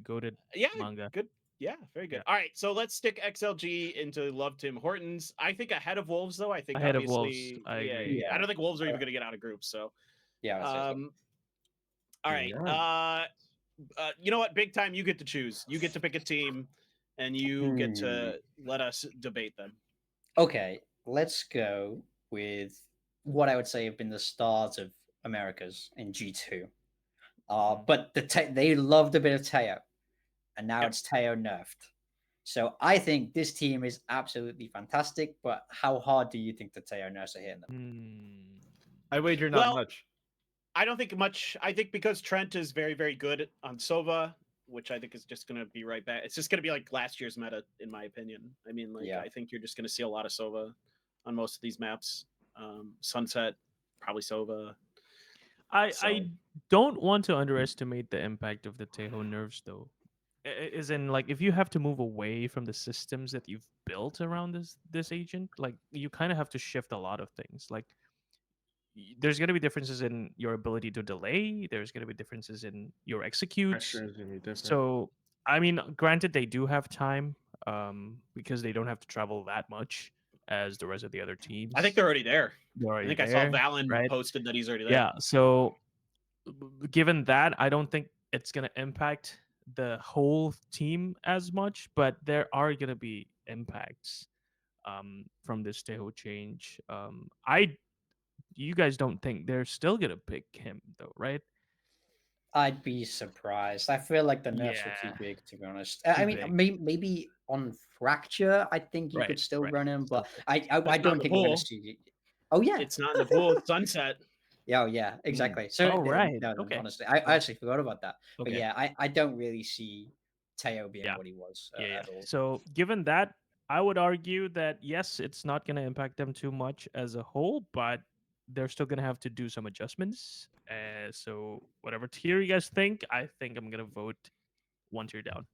Goated Yeah, manga. good. Yeah, very good. All right, so let's stick XLG into Love Tim Hortons. I think ahead of Wolves, though. I think Ahead of Wolves, obviously, I yeah, agree. yeah. I don't think Wolves are even going to get out of groups. So, Yeah. that's it. all right. You know what? Big time. You get to choose. You get to pick a team, and you get to let us debate them. Okay, let's go with what I would say have been the stars of Americas in G2. But they loved a bit of Teo, and now Yep. it's Teo nerfed. So I think this team is absolutely fantastic, but how hard do you think the Teo nerfs are hitting them? I wager not Well, much. I don't think much. I think because Trent is very, very good on Sova, which I think is just going to be right back. It's just going to be like last year's meta, in my opinion. I mean, like, Yeah. I think you're just going to see a lot of Sova on most of these maps. Sunset, probably Sova. I don't want to underestimate the impact of the Tejo nerves though. Is in like if you have to move away from the systems that you've built around this agent, like you kind of have to shift a lot of things. Like there's going to be differences in your ability to delay. There's going to be differences in your executes. Pressure is gonna be different. So I mean, granted, they do have time because they don't have to travel that much as the rest of the other teams. I think they're already there. They're I already think I there, saw Valen right? posted that he's already there. Yeah. So given that, I don't think it's going to impact the whole team as much, but there are going to be impacts from this Tejo change. You guys don't think they're still going to pick him though, right? I'd be surprised. I feel like the nerfs are Yeah. too big, to be honest. I mean, big. maybe on Fracture, I think you could Right, still right. run him, but Still I not don't the think we're going pool. to see. Oh yeah, It's not in the pool. It's Sunset. yeah, oh, yeah, exactly. So Oh, right. no, Okay. honestly, I actually forgot about that. But Okay. yeah, I don't really see Teo being Yeah. what he was Yeah. at all. So given that, I would argue that yes, it's not going to impact them too much as a whole, but they're still going to have to do some adjustments. So whatever tier you guys think, I think I'm going to vote one tier down.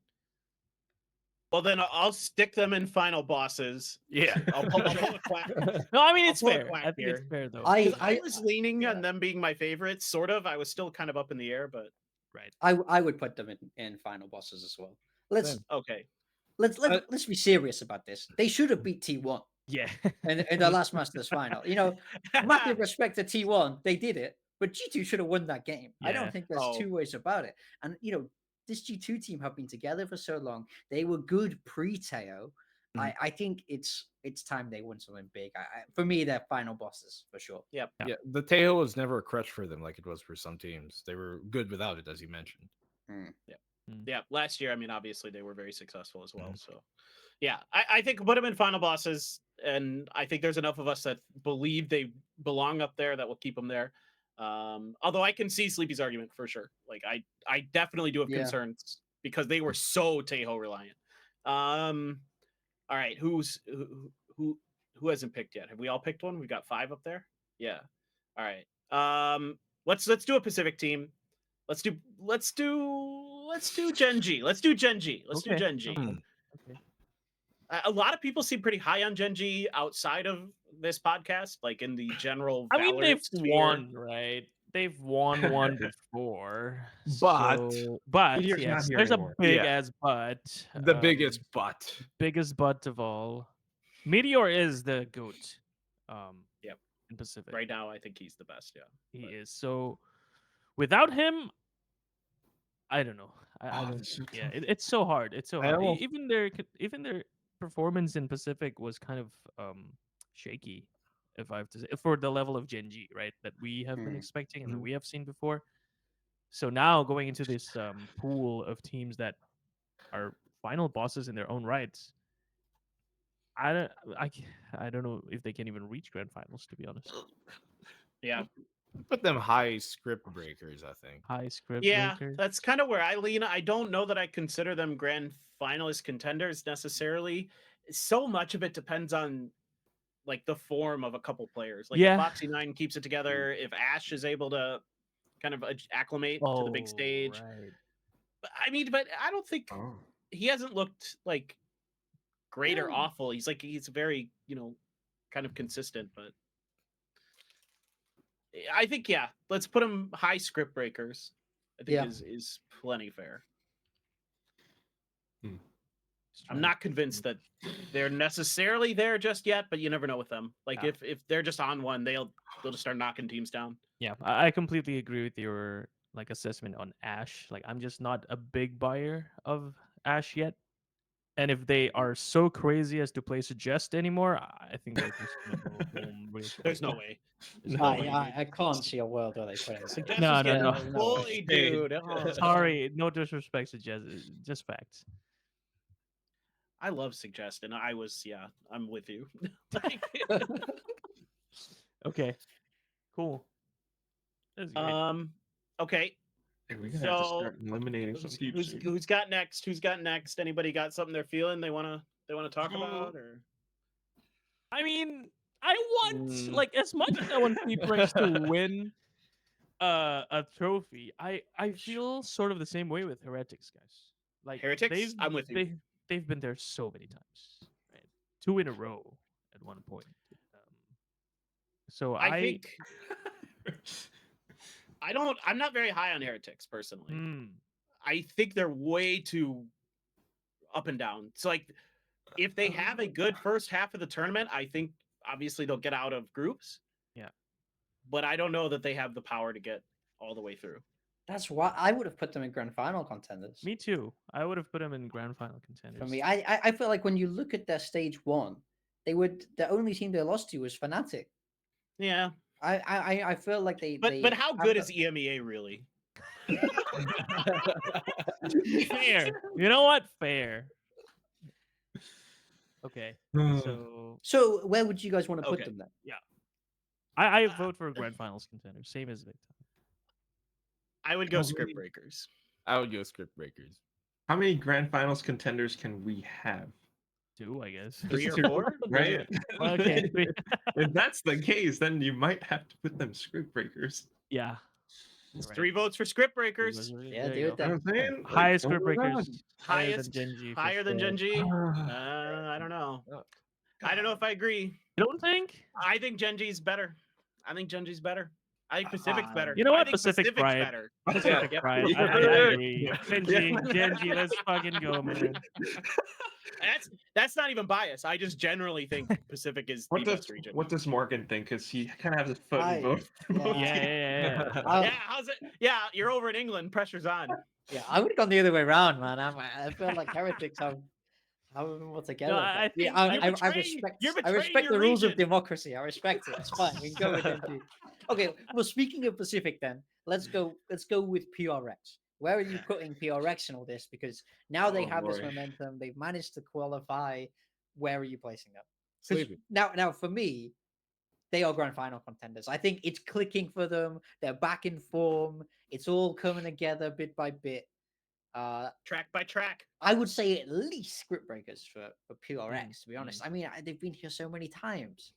Well, then I'll stick them in final bosses. Yeah. I'll pull a Quack. No, I mean it's pull a fair. Quack I think it's here. fair though. 'Cause I was leaning on them being my favorites, sort of. I was still kind of up in the air, but Right. I would put them in final bosses as well. Let's okay. let's be serious about this. They should have beat T1 Yeah. in the last Masters final. You know, massive respect to T1, they did it, but G2 should have won that game. I Yeah. don't think there's Oh. two ways about it. And you know, this G2 team have been together for so long. They were good pre-Teo. I think it's time they win something big. For me, they're final bosses for sure. Yep. Yeah, the Teo was never a crutch for them like it was for some teams. They were good without it, as you mentioned. Yeah. Last year, I mean, obviously they were very successful as well. So, yeah, I think put them in final bosses, and I think there's enough of us that believe they belong up there that will keep them there. Although I can see Sleepy's argument for sure. Like I definitely do have Yeah. concerns because they were so Tejo reliant. All right, who hasn't picked yet? Have we all picked one? We got 5 up there. Yeah. All right. Let's do a Pacific team. Let's do Gen.G. Let's do Gen.G. Let's do Okay. Gen.G. Okay. A lot of people seem pretty high on Gen.G outside of this podcast, like in the general I mean, they've VALORANT sphere. won, right? They've won one before. But but Meteor's not yes, here there's anymore. a big Yeah. ass but. The biggest butt. Biggest butt of all. Meteor is the goat. Yep. In Pacific. Right now, I think he's the best. Yeah, He is. So without him, I don't know. I Oh, don't. that's so Yeah, tough. it's so hard. It's so I hard. almost- Even their performance in Pacific was kind of shaky, if I have to say, for the level of Gen.G, right? That we have been expecting and that Mhm. we have seen before. So now going into this pool of teams that are final bosses in their own rights, I don't know if they can even reach grand finals, to be honest. yeah, Put them high script breakers, I think. High script yeah. breakers. That's kind of where I lean. I don't know that I consider them grand finalist contenders necessarily. So much of it depends on like the form of a couple players. Like Yeah. if Foxy9 keeps it together, if Ash is able to kind of acclimate to the big stage. Right. I mean, but I don't think Oh. he hasn't looked like great or awful. He's very, kind of consistent, but I think let's put him high script breakers. I think is plenty fair. I'm not convinced that they're necessarily there just yet, but you never know with them. Like if they're just on one, they'll just start knocking teams down. Yeah, I completely agree with your assessment on Ash. Like I'm just not a big buyer of Ash yet. And if they are so crazy as to play Suggest anymore, I think they're just gonna go home real quick. There's no way. I can't see a world where they put him. Suggest No, is no, getting no. fully, dude. Oh. Sorry, no disrespect, Suggest. Just facts. I love Suggest, and I'm with you. Okay, cool. That's great. Okay. Hey, we're gonna have to start eliminating some people. Who's got next? Who's got next? Anybody got something they're feeling they wanna talk about? Or I mean, I want like as much as I want T-Rex to win a trophy, I feel sort of the same way with Heretics, guys. Like Heretics? I'm with you. They've been there so many times, right? 2 in a row at one point. So I think I'm not very high on Heretics personally. I think they're way too up and down. So like if they have a good first half of the tournament, I think obviously they'll get out of groups. Yeah. But I don't know that they have the power to get all the way through. That's why I would have put them in grand final contenders. Me too. I would have put them in grand final contenders. For me, I feel like when you look at their stage one, the only team they lost to was Fnatic. Yeah. I feel like But how good is EMEA really? Fair. You know what? Fair. Okay. So where would you guys want to put them then? Yeah. I vote for grand finals contenders, same as VicTime. I would go script breakers. I would go script breakers. How many grand finals contenders can we have? 2, I guess. 3 or 4? Right? Okay. If that's the case, then you might have to put them script breakers. Yeah. It's 3 votes for script breakers. Yeah, do it then. Higher script breakers. Highest, Gen.G. higher than Gen.G. I don't know. I don't know if I agree. You don't think? I think Gen.G's better. I think Gen.G's better. I think Pacific's better. You know what? I think Pacific Pride. better. Pacific Pride. I agree. Gen.G, let's fucking go, man. That's not even bias. I just generally think Pacific is the best region. What does Morgan think? Because he kind of has his foot in both. Yeah. Yeah, how's it? Yeah, you're over in England. Pressure's on. Yeah, I would have gone the other way around, man. I feel like Heretics have them all together. No, I think I respect the rules of democracy. I respect it. It's fine. We can go with Gen.G. Okay, well, speaking of Pacific, then let's go with PRX. Where are you putting PRX in all this? Because now they have this momentum. They've managed to qualify. Where are you placing them? Now, for me, they are grand final contenders. I think it's clicking for them. They're back in form. It's all coming together bit by bit. Track by track. I would say at least script breakers for PRX, to be honest. I mean, they've been here so many times.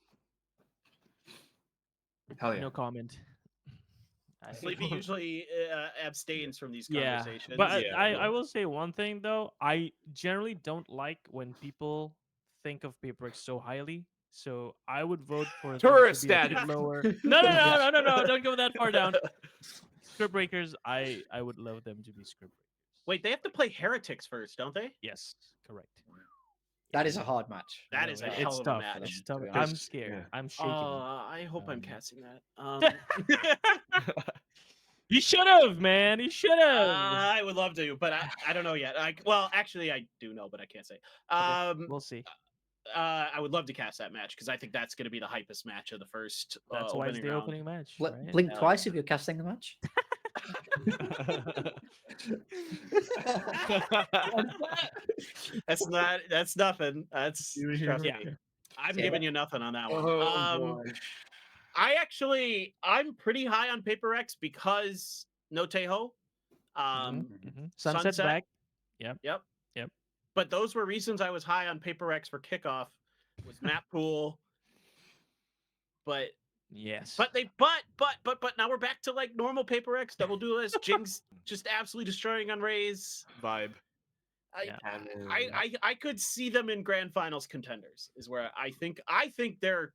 Hell yeah. No comment. Sleepy usually abstains from these Yeah, conversations. but Yeah, I will say one thing though. I generally don't like when people think of PaperX so highly. So I would vote for them to Tourist be a bit status. lower. No! Don't go that far down. Script breakers, I would love them to be script breakers. Wait, they have to play Heretics first, don't they? Yes, correct. That is a hard match. That is a It's hell of tough. a match. It's tough. be I'm honest. scared. Yeah. I'm shaking. I hope I'm Um, casting that. You should have, man. You should have. I would love to, but I don't know yet. Well, actually, I do know, but I can't say. We'll see. I would love to cast that match because I think that's going to be the hypest match of the first. That's why it's opening the round. opening match. Right? Blink twice if you're casting the match. That's nothing. That's trust Yeah. me. I'm Yeah. giving you nothing on that one. Oh, boy. I'm pretty high on Paper X because no Tejo. Sunset's back. Yep. Yep. But those were reasons I was high on Paper X for kickoff was map pool. But Yes. but now we're back to like normal Paper X double duelist. Jing's just absolutely destroying on Rays. Vibe. I could see them in grand finals contenders is where I think they're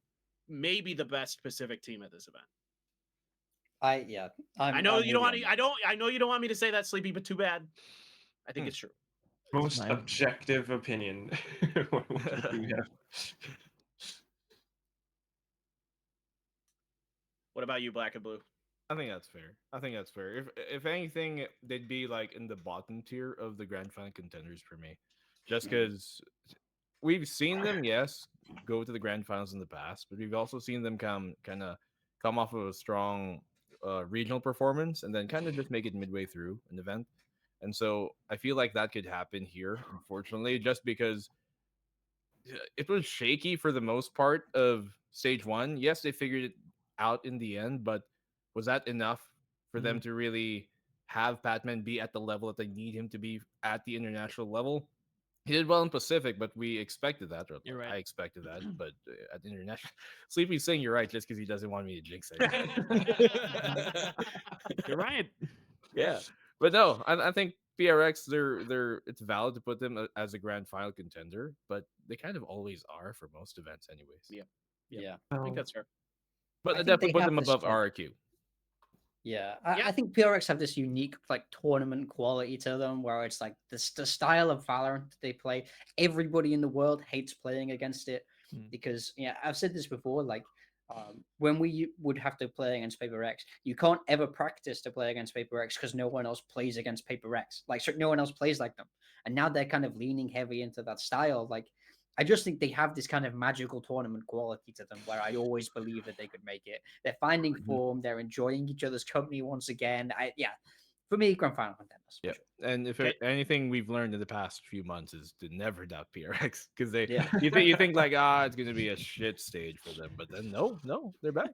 maybe the best Pacific team at this event. I know you don't want to, I know you don't want me to say that, Sleepy, but too bad. I think it's true. Most Fine. objective opinion. What about you, Black and Blue? I think that's fair. If anything, they'd be like in the bottom tier of the grand final contenders for me, just because we've seen them, yes, go to the grand finals in the past, but we've also seen them come off of a strong regional performance and then kind of just make it midway through an event. And so I feel like that could happen here, unfortunately, just because it was shaky for the most part of stage one. Yes, they figured it out in the end, but was that enough for them to really have Patman be at the level that they need him to be at the international level? He did well in Pacific, but we expected that. Or You're right. I expected that, but at international, Sleepy's saying you're right just because he doesn't want me to jinx it. You're right. Yeah, but no, I think PRX they're it's valid to put them as a grand final contender, but they kind of always are for most events, anyways. Yeah. I think that's fair. But I I think definitely they put have them this above kid. RRQ. Yeah, Yeah. I think PRX have this unique like tournament quality to them, where it's like the style of Valorant they play. Everybody in the world hates playing against it because I've said this before. Like when we would have to play against Paper X, you can't ever practice to play against Paper X because no one else plays against Paper X. Like so no one else plays like them, and now they're kind of leaning heavy into that style. Like I just think they have this kind of magical tournament quality to them where I always believe that they could make it. They're finding form. They're enjoying each other's company once again. For me, grand final contenders. Yeah, Sure. and if anything we've learned in the past few months is to never doubt PRX because they Yeah. you think like it's gonna be a shit stage for them, but then no, they're back.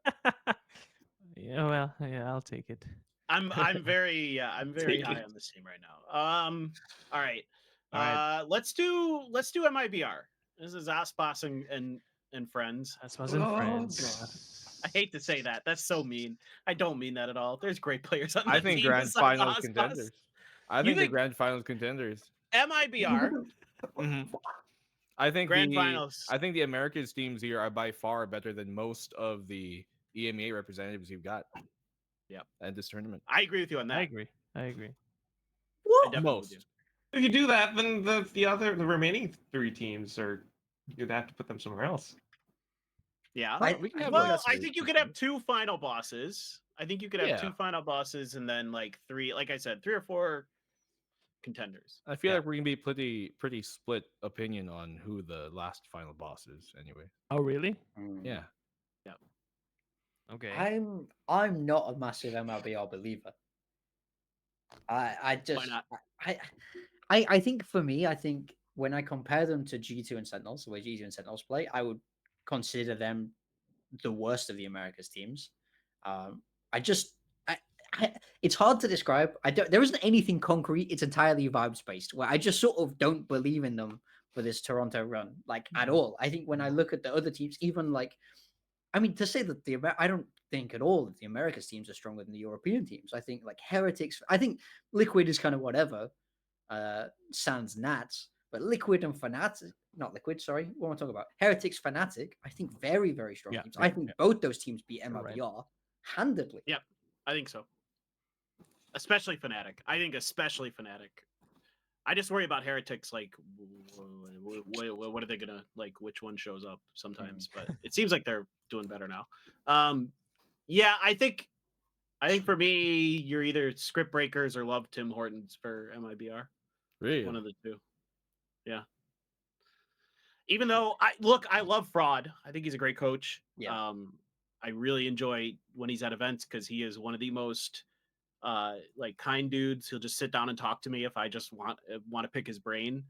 I'll take it. I'm very high on this team right now. All right. Let's do MIBR. This is Aspas and friends. Aspas and friends. I hate to say that. That's so mean. I don't mean that at all. There's great players on the I think team grand besides finals Aspas. contenders. I You think the think- grand finals contenders. MIBR. I think Grand finals. I think the Americas teams here are by far better than most of the EMEA representatives you've got. Yep. At this tournament. I agree with you on that. I agree. I definitely Most. do. If you do that, then the remaining three teams you'd have to put them somewhere else. Yeah. We can have Well, like I think you could have two final bosses. I think you could have Yeah. two final bosses and then like three, like I said, 3 or 4 contenders. I feel like we're gonna be pretty split opinion on who the last final boss is anyway. Oh, really? Yeah. Okay. I'm not a massive MLBR believer. I just not? I think for me, I think when I compare them to G2 and Sentinels, the way G2 and Sentinels play, I would consider them the worst of the Americas teams. It's hard to describe. There isn't anything concrete. It's entirely vibes based. Where I just sort of don't believe in them for this Toronto run, like at all. I think when I look at the other teams, even like I mean, to say that I don't think at all that the Americas teams are stronger than the European teams. I think like Heretics, I think Liquid is kind of whatever, sans Nats, but Liquid and Fnatic, not Liquid, sorry, what am I talking about? Heretics, Fnatic, I think very, very strong teams. I think both those teams beat MIBR handedly. Yep, I think so. Especially Fnatic. I think especially Fnatic. I just worry about Heretics. Like, what are they gonna like? Which one shows up sometimes? But it seems like they're doing better now. Yeah, I think for me, you're either script breakers or love Tim Hortons for MIBR. Really? One of the two. Yeah. Even though I love Fraud. I think he's a great coach. Yeah. I really enjoy when he's at events because he is one of the most like kind dudes. He'll just sit down and talk to me if I just want to pick his brain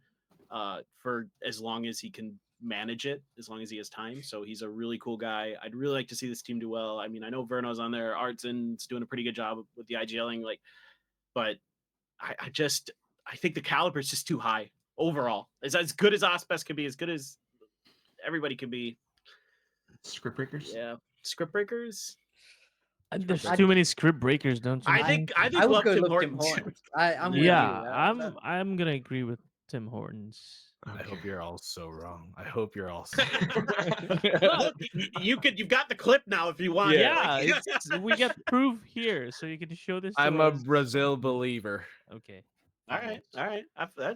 for as long as he can manage it, as long as he has time. So he's a really cool guy. I'd really like to see this team do well. I mean, I know Verno's on there, Artsen's doing a pretty good job with the IGLing, like, but I think the caliber is just too high overall. It's as good as Ospes can be, as good as everybody can be. Script breakers. Yeah, script breakers. There's too many script breakers, don't you? I think I would love go Tim look Hortons. Tim Hortons. I'm with yeah, you. I'm gonna agree with Tim Hortons. I hope you're all so wrong. I hope you're all so Look, you've got the clip now if you want. Yeah, we get proof here, so you can show this. I'm to a us. Brazil believer. Okay. All right.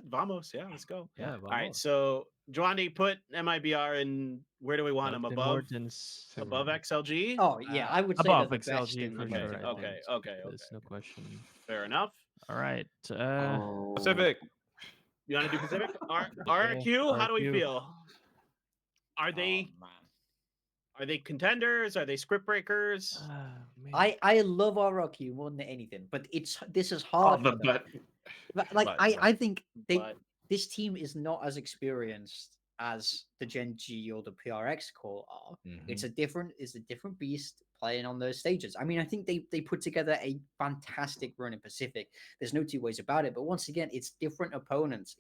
Vamos. Yeah, let's go. Yeah. All right. So, Joandy, put MIBR in. Where do we want him? Tim Above Hortons. XLG? Oh yeah, I would say above they're the best XLG in for the sure. West. I Okay. think. Okay. There's no question. Fair enough. All right. Pacific. You want to do Pacific? RQ, how do we RQ. feel? Are they contenders? Are they script breakers? I love RRQ more than anything, but this is hard. for them. Like I think this team is not as experienced as the Gen.G or the PRX core are. It's a different beast playing on those stages. I mean, I think they put together a fantastic run in Pacific. There's no two ways about it. But once again, it's different opponents.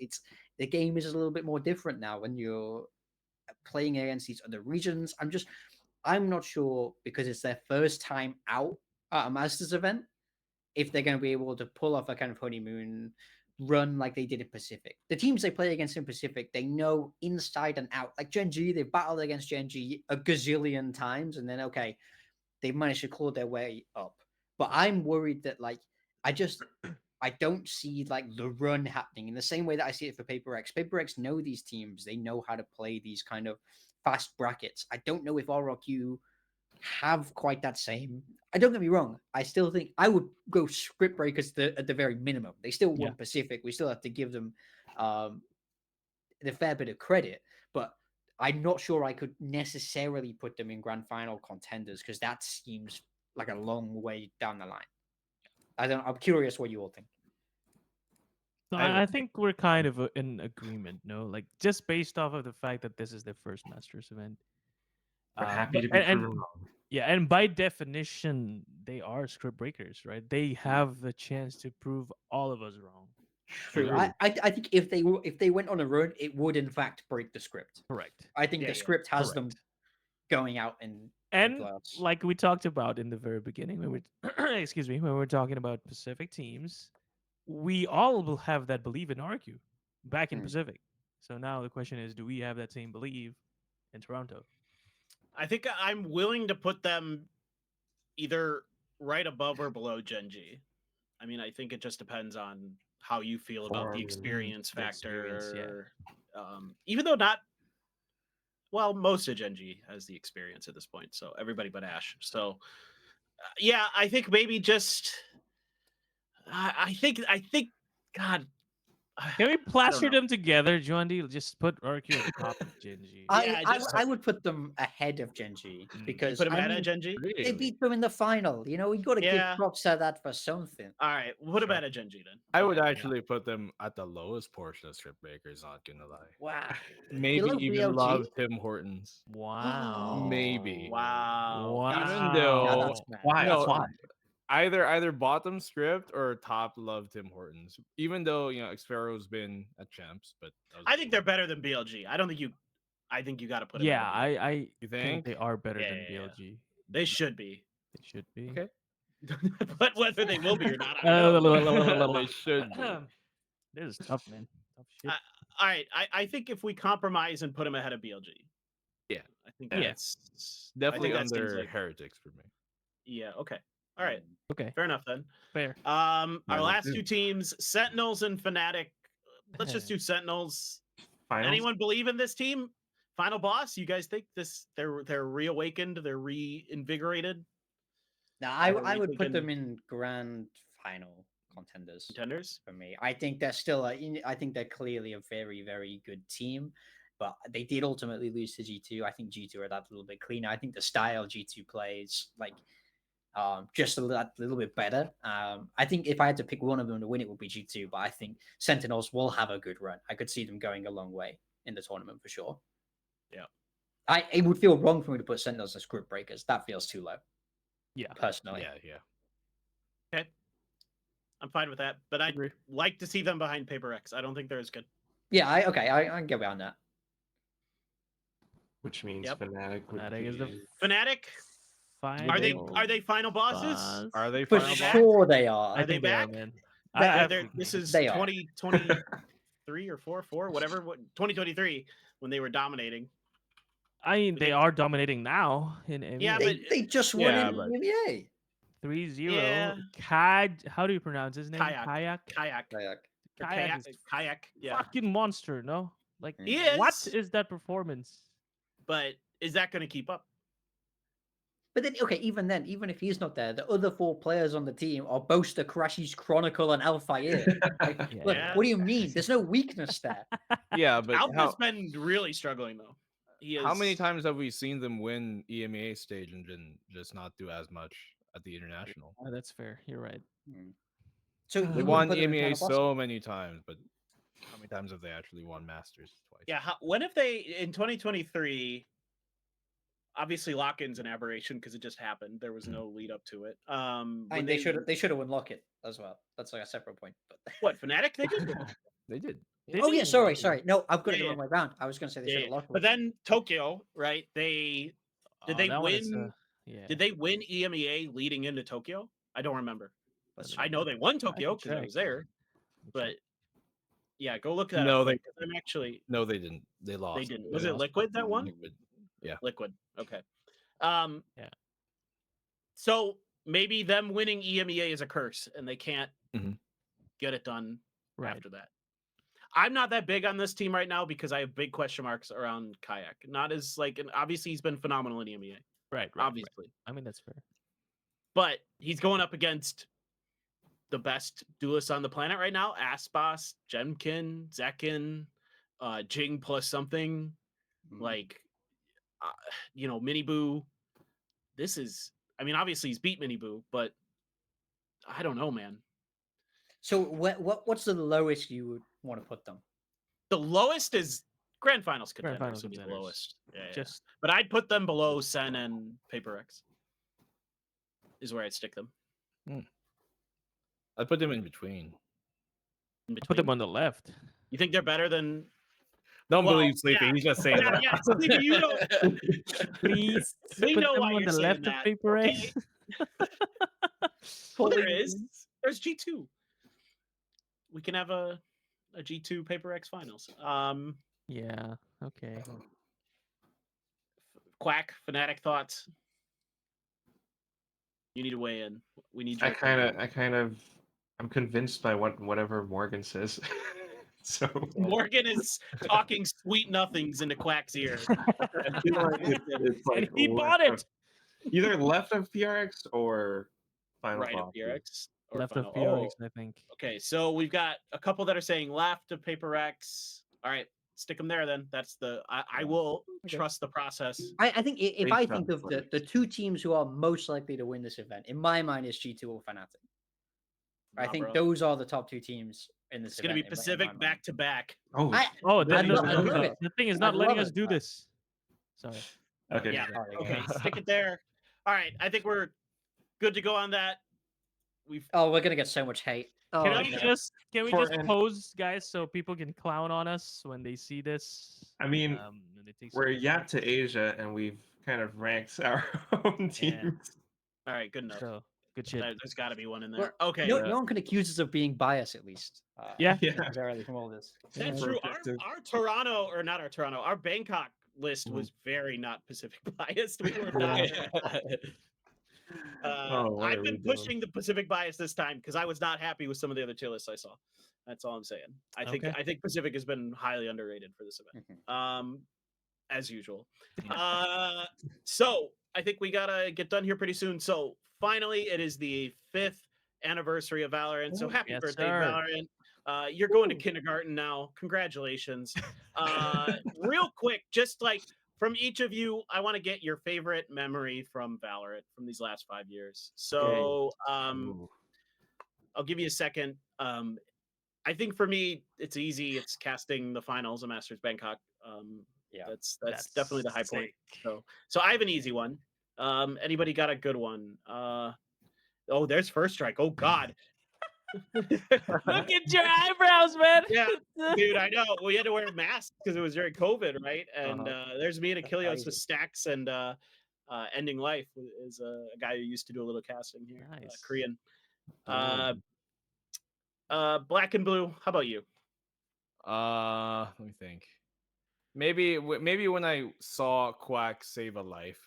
The game is a little bit more different now when you're playing against these other regions. I'm not sure because it's their first time out at a Masters event if they're going to be able to pull off a kind of honeymoon run like they did in Pacific. The teams they play against in Pacific, they know inside and out. Like Gen.G, they've battled against Gen.G a gazillion times, and then okay, they've managed to claw their way up. But I'm worried that like I don't see like the run happening in the same way that I see it for PaperX. PaperX know these teams, they know how to play these kind of fast brackets. I don't know if RRQ have quite that same. I don't get me wrong. I still think I would go script breakers at the very minimum. They still won Pacific. We still have to give them the fair bit of credit, but I'm not sure I could necessarily put them in grand final contenders because that seems like a long way down the line. I'm curious what you all think. So I think we're kind of in agreement, no? Like just based off of the fact that this is their first Masters event. We're happy to be proven wrong. Yeah, and by definition, they are script breakers, right? They have the chance to prove all of us wrong. True. I think if they went on a run, it would in fact break the script. Correct. I think the script has them going out and like we talked about in the very beginning when we when we're talking about Pacific teams, we all will have that belief in RQ back in Pacific. So now the question is, do we have that same belief in Toronto? I think I'm willing to put them either right above or below Gen.G. I mean, I think it just depends on how you feel about the experience factor. Even though most of Gen.G has the experience at this point, so everybody but Ash. So, yeah, I think maybe just. I think. God. Can we plaster them together, Joandy? Just put RQ at the top of Gen.G. I would put them ahead of Gen.G because put them ahead of Gen.G. They beat them in the final. You know, we got to give props to that for something. All right, what about a Gen.G then? I would actually put them at the lowest portion of script breakers. Not gonna lie. Wow. Maybe even love Tim Hortons. Wow. Maybe. Wow. Even though why? Either bottom script or top love Tim Hortons. Even though Xfero's been at champs, but I think they're better than BLG. I don't think you. I think you got to put him. Yeah, ahead of I You think think? they are better Yeah, than yeah, yeah. BLG. They should be. They should be. Okay. But whether they will be or not, I don't know. They should be. This is tough, man. Tough shit. All right, I think if we compromise and put him ahead of BLG, Yeah. I think Yeah. that's Definitely I think that seems under like, heretics for me. yeah. Okay. All right. Okay, Fair enough then. fair. Our Mine last too. two teams, Sentinels and Fnatic. Let's just do Sentinels. Finals? Anyone believe in this team? Final boss? You guys think they're reawakened? They're reinvigorated? Now, Are I we would put them thinking- in grand final contenders Contenders? for me. I think they're still. I think they're clearly a very, very good team, but they did ultimately lose to G2. I think G2 are that little bit cleaner. I think the style G2 plays like just a little bit better. I think if I had to pick one of them to win, it would be G2. But I think Sentinels will have a good run. I could see them going a long way in the tournament for sure. Yeah. It would feel wrong for me to put Sentinels as group breakers. That feels too low. Yeah. Personally. Yeah. Okay. I'm fine with that, but I'd Agree. like to see them behind Paper X. I don't think they're as good. Yeah, I can get behind that. Which means Yep. Fnatic would Fnatic is the be- Fnatic, final. are they final bosses? boss. Are they For final boss? sure they are. I Are they think they are, back? man. This is They are. 2023 or 4, whatever, 2023 when they were dominating. I mean, they are dominating now in EMEA. Yeah, They just won Yeah, in but- EMEA. 3-0. Yeah. How do you pronounce his name? Kayak. Kayak. Kayak. Kayak. Kayak is Kayak. Yeah. fucking monster, no? Like, He what is. is that performance? But is that going to keep up? But then, okay, even then, even if he's not there, the other 4 players on the team are Boaster, Crashies, Chronicle, and Alfire. Like, Yeah. look, what do you mean? There's no weakness there. Yeah, but Alpha's been really struggling though. how many times have we seen them win EMEA stage and then just not do as much at the international? Oh, that's fair. You're right. So They you won wouldn't put them in EMEA final boss? so many times, but how many times have they actually won Masters? Twice. Yeah. When if they in 2023? Obviously, lock-in's an aberration because it just happened. There was no lead up to it. When They should have won Lock-It as well. That's like a separate point. But What Fnatic? They did. They did. oh yeah, sorry. No, I've got it Yeah, the wrong way around. I was going to say they should have locked. But then Tokyo, right? Did they that one is, win? yeah. Did they win EMEA leading into Tokyo? I don't remember. That's I know they won Tokyo because I check. was there. But yeah, go look that No, up. they- quick, 'cause I'm actually No, they didn't. They lost. they didn't. They Was it lost Liquid that to won? Liquid. Yeah. Liquid. Okay. Yeah. So maybe them winning EMEA is a curse, and they can't Mhm. get it done Right. after that. I'm not that big on this team right now because I have big question marks around Kayak. Not as and obviously he's been phenomenal in EMEA, Right. obviously, I mean, that's fair. but he's going up against the best duelists on the planet right now: Aspas, Jemkin, Zekin, Jing plus something like, Mini Boo. This is, I mean, obviously he's beat Mini Boo, but I don't know, man. So what's the lowest you would want to put them? The lowest is Grand Finals Grand contenders Finals would be the contenders. lowest. Yeah. Just But I'd put them below Sen and Paper X. Is where I'd stick them. I put them in between. In put between. them on the left. You think they're better than? Don't Well, believe Sleepy. yeah. He's just saying Yeah, that. yeah, Sleepy, you don't. Please We put know them why on you're the saying left that, of Paper okay? X. Well, there is. There's G2. We can have a G2 Paper X finals. Yeah. Okay. Quack, Fnatic thoughts. You need to weigh in. We need. I your kind of, I'm convinced by whatever Morgan says. So Morgan is talking sweet nothings into Quack's ear. I feel like it's And like he bought left it. of- either left of PRX or final Right of boss. PRX. Or Left final. of PRX, I think. Okay, so we've got a couple that are saying left of Paper X. All right, stick them there then. That's the. I will trust the process. I think if Great I job, think of the players. 2 teams who are most likely to win this event, in my mind is G2 or Fnatic. I Nah, think bro. those are the top 2 teams in this It's gonna be event. Pacific back to back. Oh, Oh, I'd love the it. thing is I'd not letting love us it. do this. Sorry. okay. Yeah. Sorry, Okay, guys. stick it there. All right, I think we're good to go on that. Oh, we're gonna get so much hate. Oh, Can no. we For just an- pose, guys, so people can clown on us when they see this? I mean, when they take we're some pictures? Yap to Asia, and we've kind of ranked our own Yeah. teams. All right, good enough. So good shit. There's got to be one in Well, there. Okay. no one can accuse us of being biased, at least. Yeah. Necessarily from all this. That's Yeah. true. Objective. Our Toronto, or not our Toronto, our Bangkok list was very not Pacific biased. We were not. What I've are we been doing? pushing the Pacific bias this time because I was not happy with some of the other tier lists I saw. That's all I'm saying. I think Pacific has been highly underrated for this event. As usual. So I think we gotta get done here pretty soon. So finally, it is the 5th anniversary of Valorant. So happy Yes, birthday, sir. Valorant. You're going to kindergarten now. Congratulations. Real quick, just like from each of you, I want to get your favorite memory from Valorant from these last 5 years. So I'll give you a second. I think for me, it's easy. It's casting the finals of Masters Bangkok. Yeah, that's definitely the high point. So I have an easy one. Anybody got a good one? Oh, there's First Strike. Oh God. Look at your eyebrows, man. Yeah, dude, I know. We had to wear masks because it was during COVID, right? And there's me and Achilles with Stacks and Ending Life is a guy who used to do a little casting here. Nice. Korean. Black and Blue. How about you? Let me think. Maybe when I saw Quack save a life,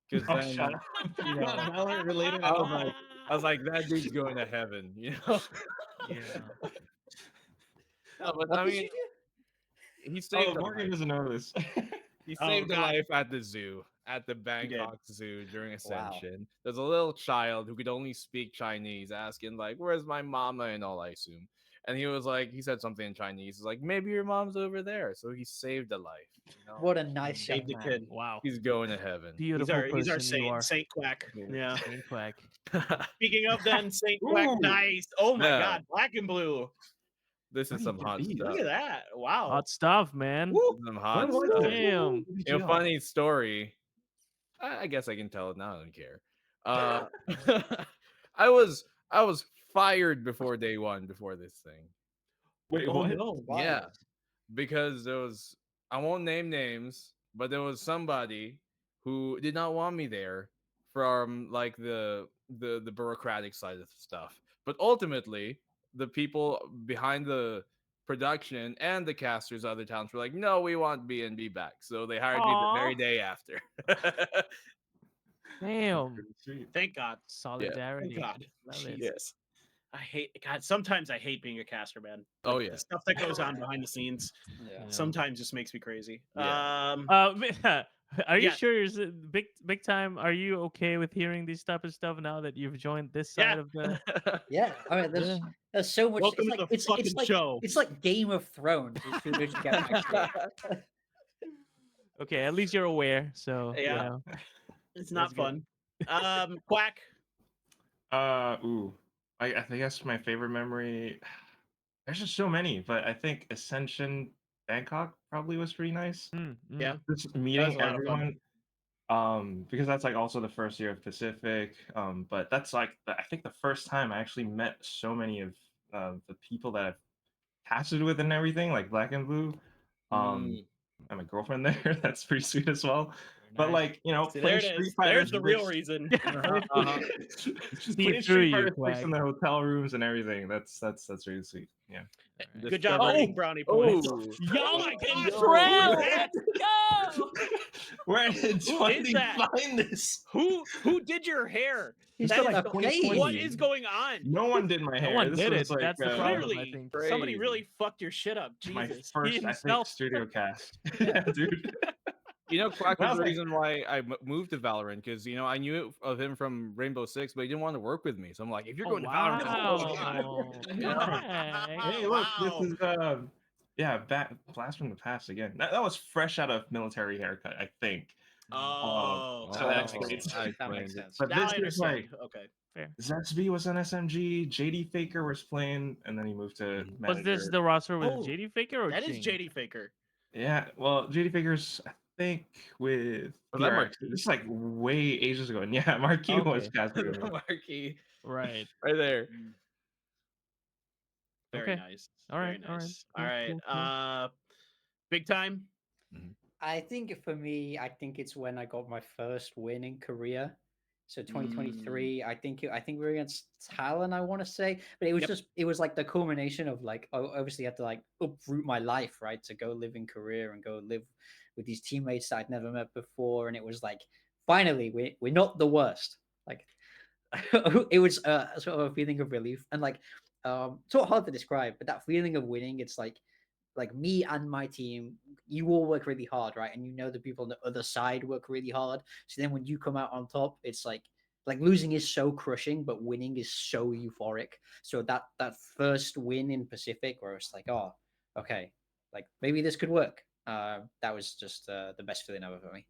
because then Shut up. you know, Valorant related. I was like, that dude's going to heaven, you know. Yeah. No, but I mean, he saved a Morgan life. doesn't know this. He saved a life at the zoo, at the Bangkok Zoo during Ascension. There's a little child who could only speak Chinese, asking like, "Where's my mama?" and all, I assume. And he was like, he said something in Chinese. He's like, maybe your mom's over there. So he saved a life. You know? What a nice young Saved the man. kid. Wow. He's going to heaven. Beautiful He's our person you are. Saint Quack. Yeah. Saint Quack. Speaking of then, Saint Quack, nice. Oh my God, Black and Blue. This is some hot stuff. Look at that. Wow. Hot stuff, man. Some hot What? stuff. Damn. You know, funny story. I guess I can tell it now. I don't care. I was fired before day one before this thing. Wait, Oh, what? no. Yeah, because there was, I won't name names, but there was somebody who did not want me there from like the bureaucratic side of stuff. But ultimately, the people behind the production and the casters of other towns were like, no, we want B&B back. So they hired me the very day after. Damn. Sweet. Thank God. Solidarity. Thank God. Love it. Jesus. I hate God. Sometimes I hate being a caster, man. Oh, Like, yeah. the stuff that goes on behind the scenes Yeah. sometimes just makes me crazy. Yeah. Are you Yeah. sure you're big time? Are you okay with hearing these type of stuff now that you've joined this side of the? Yeah, I mean, there's so much. Welcome it's to like, the it's fucking like show. It's like Game of Thrones. As soon as you get backstage. Okay, at least you're aware. So Yeah. you know. It's not That's fun. Quack. I guess my favorite memory. There's just so many, but I think Ascension Bangkok probably was pretty nice. Yeah. Just That was meeting a lot of fun. everyone. Because that's like also the first year of Pacific. But that's like I think the first time I actually met so many of the people that I've casted with and everything, like Black and Blue. And my girlfriend there. That's pretty sweet as well. But like, you know, See, playing there it Street is. Fighter. There's the real reason. Just See playing through Street you, Fighter Quack. in the hotel rooms and everything. That's really sweet. Yeah. Good job earning brownie points. Oh, Oh my God, Trail, who is that? go! Where did Who is that? find this? Who did your hair? He's That got is like the- 2020. what is going on? No one did my hair. No one This did was it. like, That's the problem. I Clearly, think. somebody Crazy. really fucked your shit up. my Jesus. first, I think, himself. studio cast. Yeah, dude. you know, Quack Well, was the like- reason why I moved to Valorant, because you know I knew of him from Rainbow Six, but he didn't want to work with me. So I'm like, if you're going to Valorant, Wow. Hey, look, this is Blast from the Past again. That was fresh out of military haircut, I think. Oh, so that explains. That makes sense. But now this I is understand. like Okay. Zexby was on SMG, JD Faker was playing, and then he moved to Was this manager. the roster with Oh, JD Faker or That is Ching? JD Faker. Yeah, well, JD Faker's I think with Was that PRX. Marquis? This is like way ages ago, and yeah, Marquis was Okay. casting with me. Marquee. Right. Right there. Very Okay. nice. All right. Very All right. nice. Cool, All right. cool, cool. Big time. I think for me, I think it's when I got my first win in Korea. So 2023, I think we were against Talon, I want to say, but it was Yep. it was like the culmination of like, I obviously had to like uproot my life, right, to go live in Korea and go live with these teammates that I'd never met before, and it was like, finally, we're not the worst. Like, it was sort of a feeling of relief, and like, sort of hard to describe, but that feeling of winning, it's like me and my team, you all work really hard, right? And you know the people on the other side work really hard. So then when you come out on top, it's like losing is so crushing, but winning is so euphoric. So that first win in Pacific, where it's like, oh, okay, like maybe this could work. That was just the best feeling ever for me.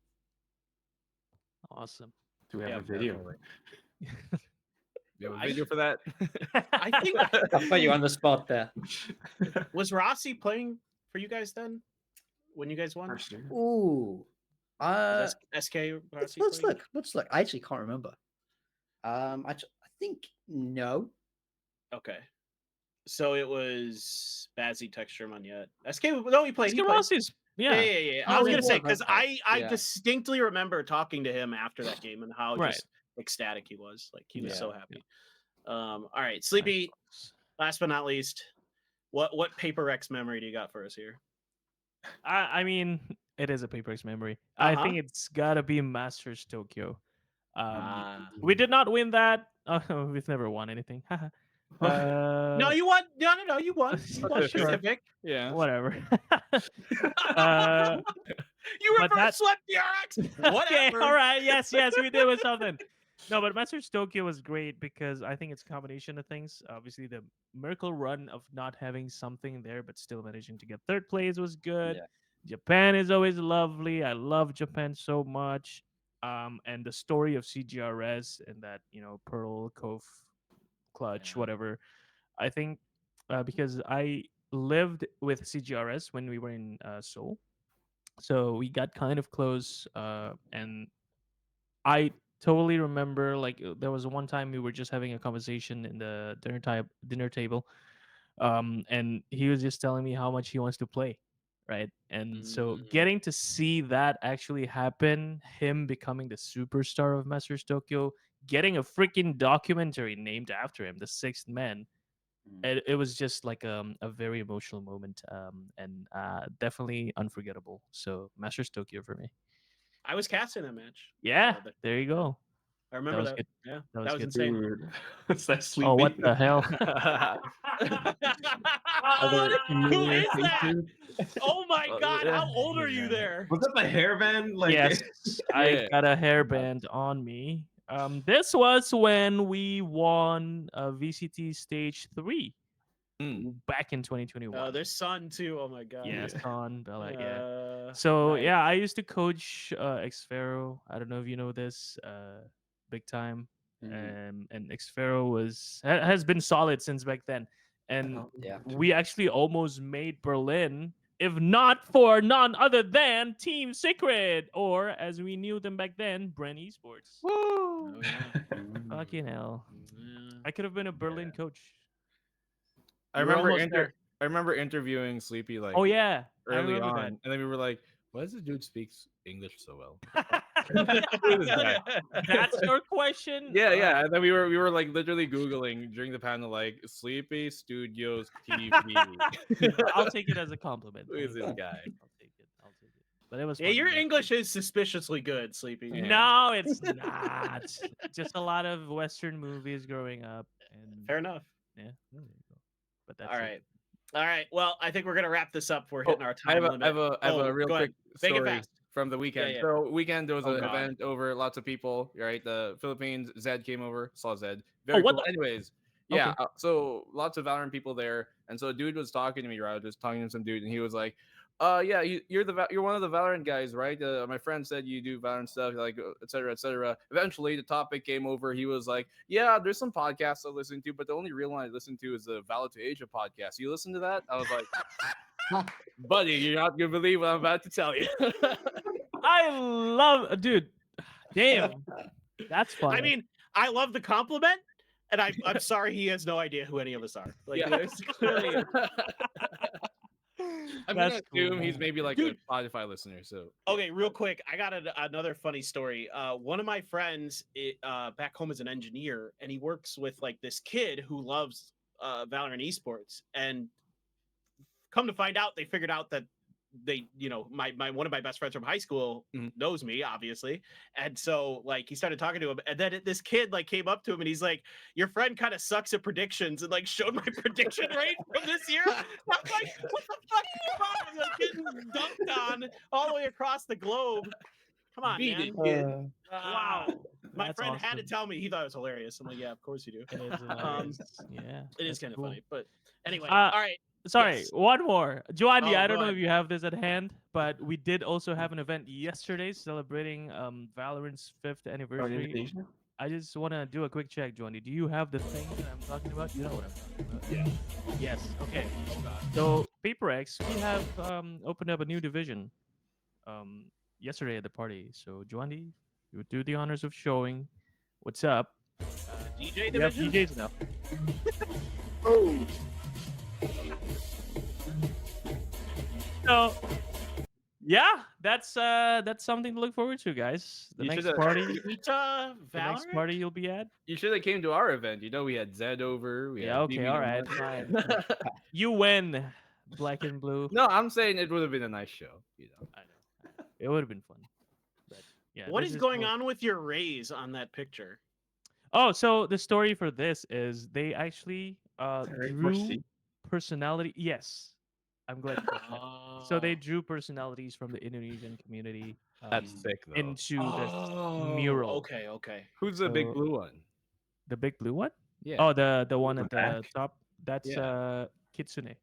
Awesome. Do we have Yeah, a video? You have a video for that? I think I'll put you on the spot there. was Rossi playing for you guys then when you guys won? First year. Ooh, Was SK Rossi let's playing? look. I actually can't remember. I think no. Okay. So it was Bazzi, Texture, Monyet. SK, no, he played. He played. Rossi's, Yeah. I Oh, was he gonna say was, because okay. I Yeah. distinctly remember talking to him after that game and how Right. just ecstatic he was. Like he was Yeah. so happy. All right, Sleepy. Last but not least, what Paper X memory do you got for us here? I mean, it is a PaperX memory. I think it's gotta be Masters Tokyo. We did not win that. We've never won anything. No, you won. No, you won. You won Sure. Pacific. Yeah. Whatever. You but reverse swept the RX. Whatever. Okay, all right. Yes, we did with something. No, but Masters Tokyo was great because I think it's a combination of things. Obviously, the miracle run of not having something there but still managing to get third place was good. Yeah. Japan is always lovely. I love Japan so much. And the story of CGRS and that, Pearl Cove clutch, whatever. I think because I lived with CGRS when we were in Seoul. So we got kind of close, and I totally remember like there was one time we were just having a conversation in the dinner table, and he was just telling me how much he wants to play, right? And so getting to see that actually happen, him becoming the superstar of Masters Tokyo, getting a freaking documentary named after him, The Sixth Man. It was just like a very emotional moment, and definitely unforgettable. So Masters Tokyo for me. I was casting that match. Yeah, there you go. I remember was that. good. Yeah, That that was was good. insane. Dude, it's that sleepy. Oh, what the hell? Who is that? Oh my god, how old are you there? Was that the hairband? Like, Yes, I Yeah. got a hairband on me. This was when we won VCT Stage 3 back in 2021. Oh, there's Sun too. Oh my god. Yeah, Son, Bella, yeah. Uh, So nice. yeah, I used to coach Xfero. I don't know if you know this, big time. And Xfero has been solid since back then. And Yeah. we actually almost made Berlin, if not for none other than Team Secret, or as we knew them back then, Brand Esports. Woo! Oh, yeah. Fucking hell. Yeah. I could have been a Berlin coach. I You were remember almost there. I remember interviewing Sleepy like Oh yeah, I early remember on, that. and then we were like, "Why does this dude speaks English so well?" That's your question? Yeah. And then we were like literally Googling during the panel, like Sleepy Studios TV. I'll take it as a compliment. Who is this guy? I'll take it. But it was Yeah, fun your to meet English is suspiciously good, Sleepy. Yeah. No, it's not. Just a lot of Western movies growing up. And Fair enough. yeah, there you go. But that's All it. right. All right. Well, I think we're gonna wrap this up. We're hitting our I time have a, limit. I have a real go quick ahead. Make it story fast. from the weekend. yeah. So weekend there was Oh, an God. event over, lots of people, right? The Philippines, Zed came over, saw Zed. Very what cool. the- Anyways, yeah. Okay. So lots of Valorant people there, and so a dude was talking to me, right? Just talking to some dude, and he was like, yeah, you're one of the Valorant guys, right? My friend said you do Valorant stuff, like et cetera, et cetera. Eventually, the topic came over. He was like, yeah, there's some podcasts I listen to, but the only real one I listen to is the VALORANT podcast. You listen to that? I was like, buddy, you're not gonna believe what I'm about to tell you. I love, dude. Damn, that's fun. I mean, I love the compliment, And I'm sorry, he has no idea who any of us are. Like, there's clearly. I'm That's gonna assume cool. he's maybe like Dude. a Spotify listener. So Okay, real quick, I got another funny story. One of my friends back home is an engineer, and he works with like this kid who loves Valorant esports. And come to find out, they figured out that they, my one of my best friends from high school knows me, obviously. And so like he started talking to him, and then this kid like came up to him and he's like, your friend kind of sucks at predictions, and like showed my prediction rate from this year. I'm like, what the fuck? Come on, I'm like getting dunked on all the way across the globe. Come on, beat man. it, kid. Wow. My That's friend had to awesome. tell me. He thought it was hilarious. I'm like, yeah, of course you do. It is hilarious. Yeah, It is that's kind of cool. funny. But anyway, Uh, all right. Sorry, Yes. one more. Joandy, Oh, I go don't know if ahead. you have this at hand, but we did also have an event yesterday celebrating Valorant's 5th anniversary. invitation? I just want to do a quick check, Joandy. Do you have the thing that I'm talking about? You know what I'm talking about. Yeah. Yes. Okay. So PaperX, we have opened up a new division yesterday at the party. So Joandy, you would do the honors of showing what's up. DJ We have division? DJs now. Oh. So yeah, that's something to look forward to, guys. The You next should've- party, Valorant? the next party you'll be at. You should have came to our event. You know, we had Zed over. We Yeah, had okay, BB all right, Nomad. fine. You win, black and blue. No, I'm saying it would have been a nice show. You know, I know. It would have been fun. But yeah, What this is is going cool. on with your raise on that picture? Oh, so the story for this is they actually drew personality. Yes, I'm glad. You got that. So they drew personalities from the Indonesian community that's sick though. into this mural. Okay. Who's the big So- blue one? The big blue one? Yeah. Oh, the one The at the back? top. That's Yeah. Kitsune.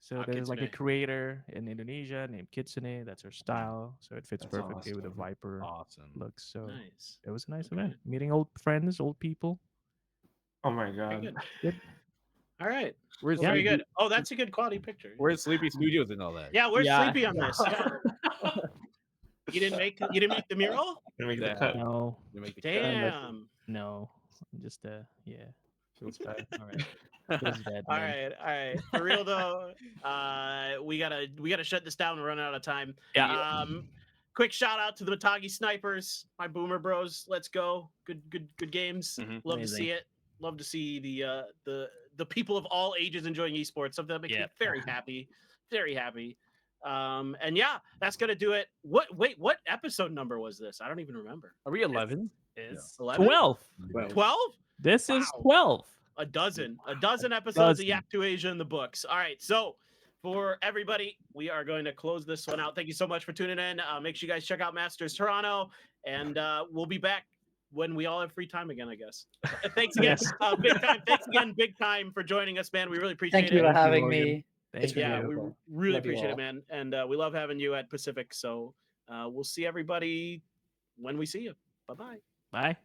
So Ah, there's like a Kitsune. creator in Indonesia named Kitsune. That's her style. So it fits That's perfectly with the awesome. Viper Awesome. look. So Nice. it was a nice Okay. event. Meeting old friends, old people. Oh my Very god. good. Good. All right. Where's Very Sleepy? good. Oh, that's a good quality picture. Where's Sleepy Studios and all that? Yeah, where's Yeah. Sleepy on this? Yeah. You didn't make the mural? Gonna make the Yeah. cut. No, You make the cut. Damn. no. Just yeah. Feels bad. All right. Feels bad, All man. right. For real though, we gotta shut this down. We're running out of time. Yeah. Quick shout out to the Matagi Snipers, my boomer bros. Let's go. Good games. Mhm. Love to see it. Love to see the people of all ages enjoying esports. Something that makes me very happy. Very happy. And yeah, that's gonna do it. What episode number was this? I don't even remember. Are we 11? Is 11? 12. 12? This is Wow. 12. A dozen episodes of Dozen. YAP2ASIA in the books. All right, so for everybody, we are going to close this one out. Thank you so much for tuning in. Make sure you guys check out Masters Toronto, and we'll be back when we all have free time again, I guess. Thanks again, Yes. BigTime. Thanks again, BigTime, for joining us, man. We really appreciate Thank you it. for having Morgan. me. Thank you. Yeah, we beautiful. really Love you appreciate it, all. man. And we love having you at Pacific. So we'll see everybody when we see you. Bye-bye. Bye.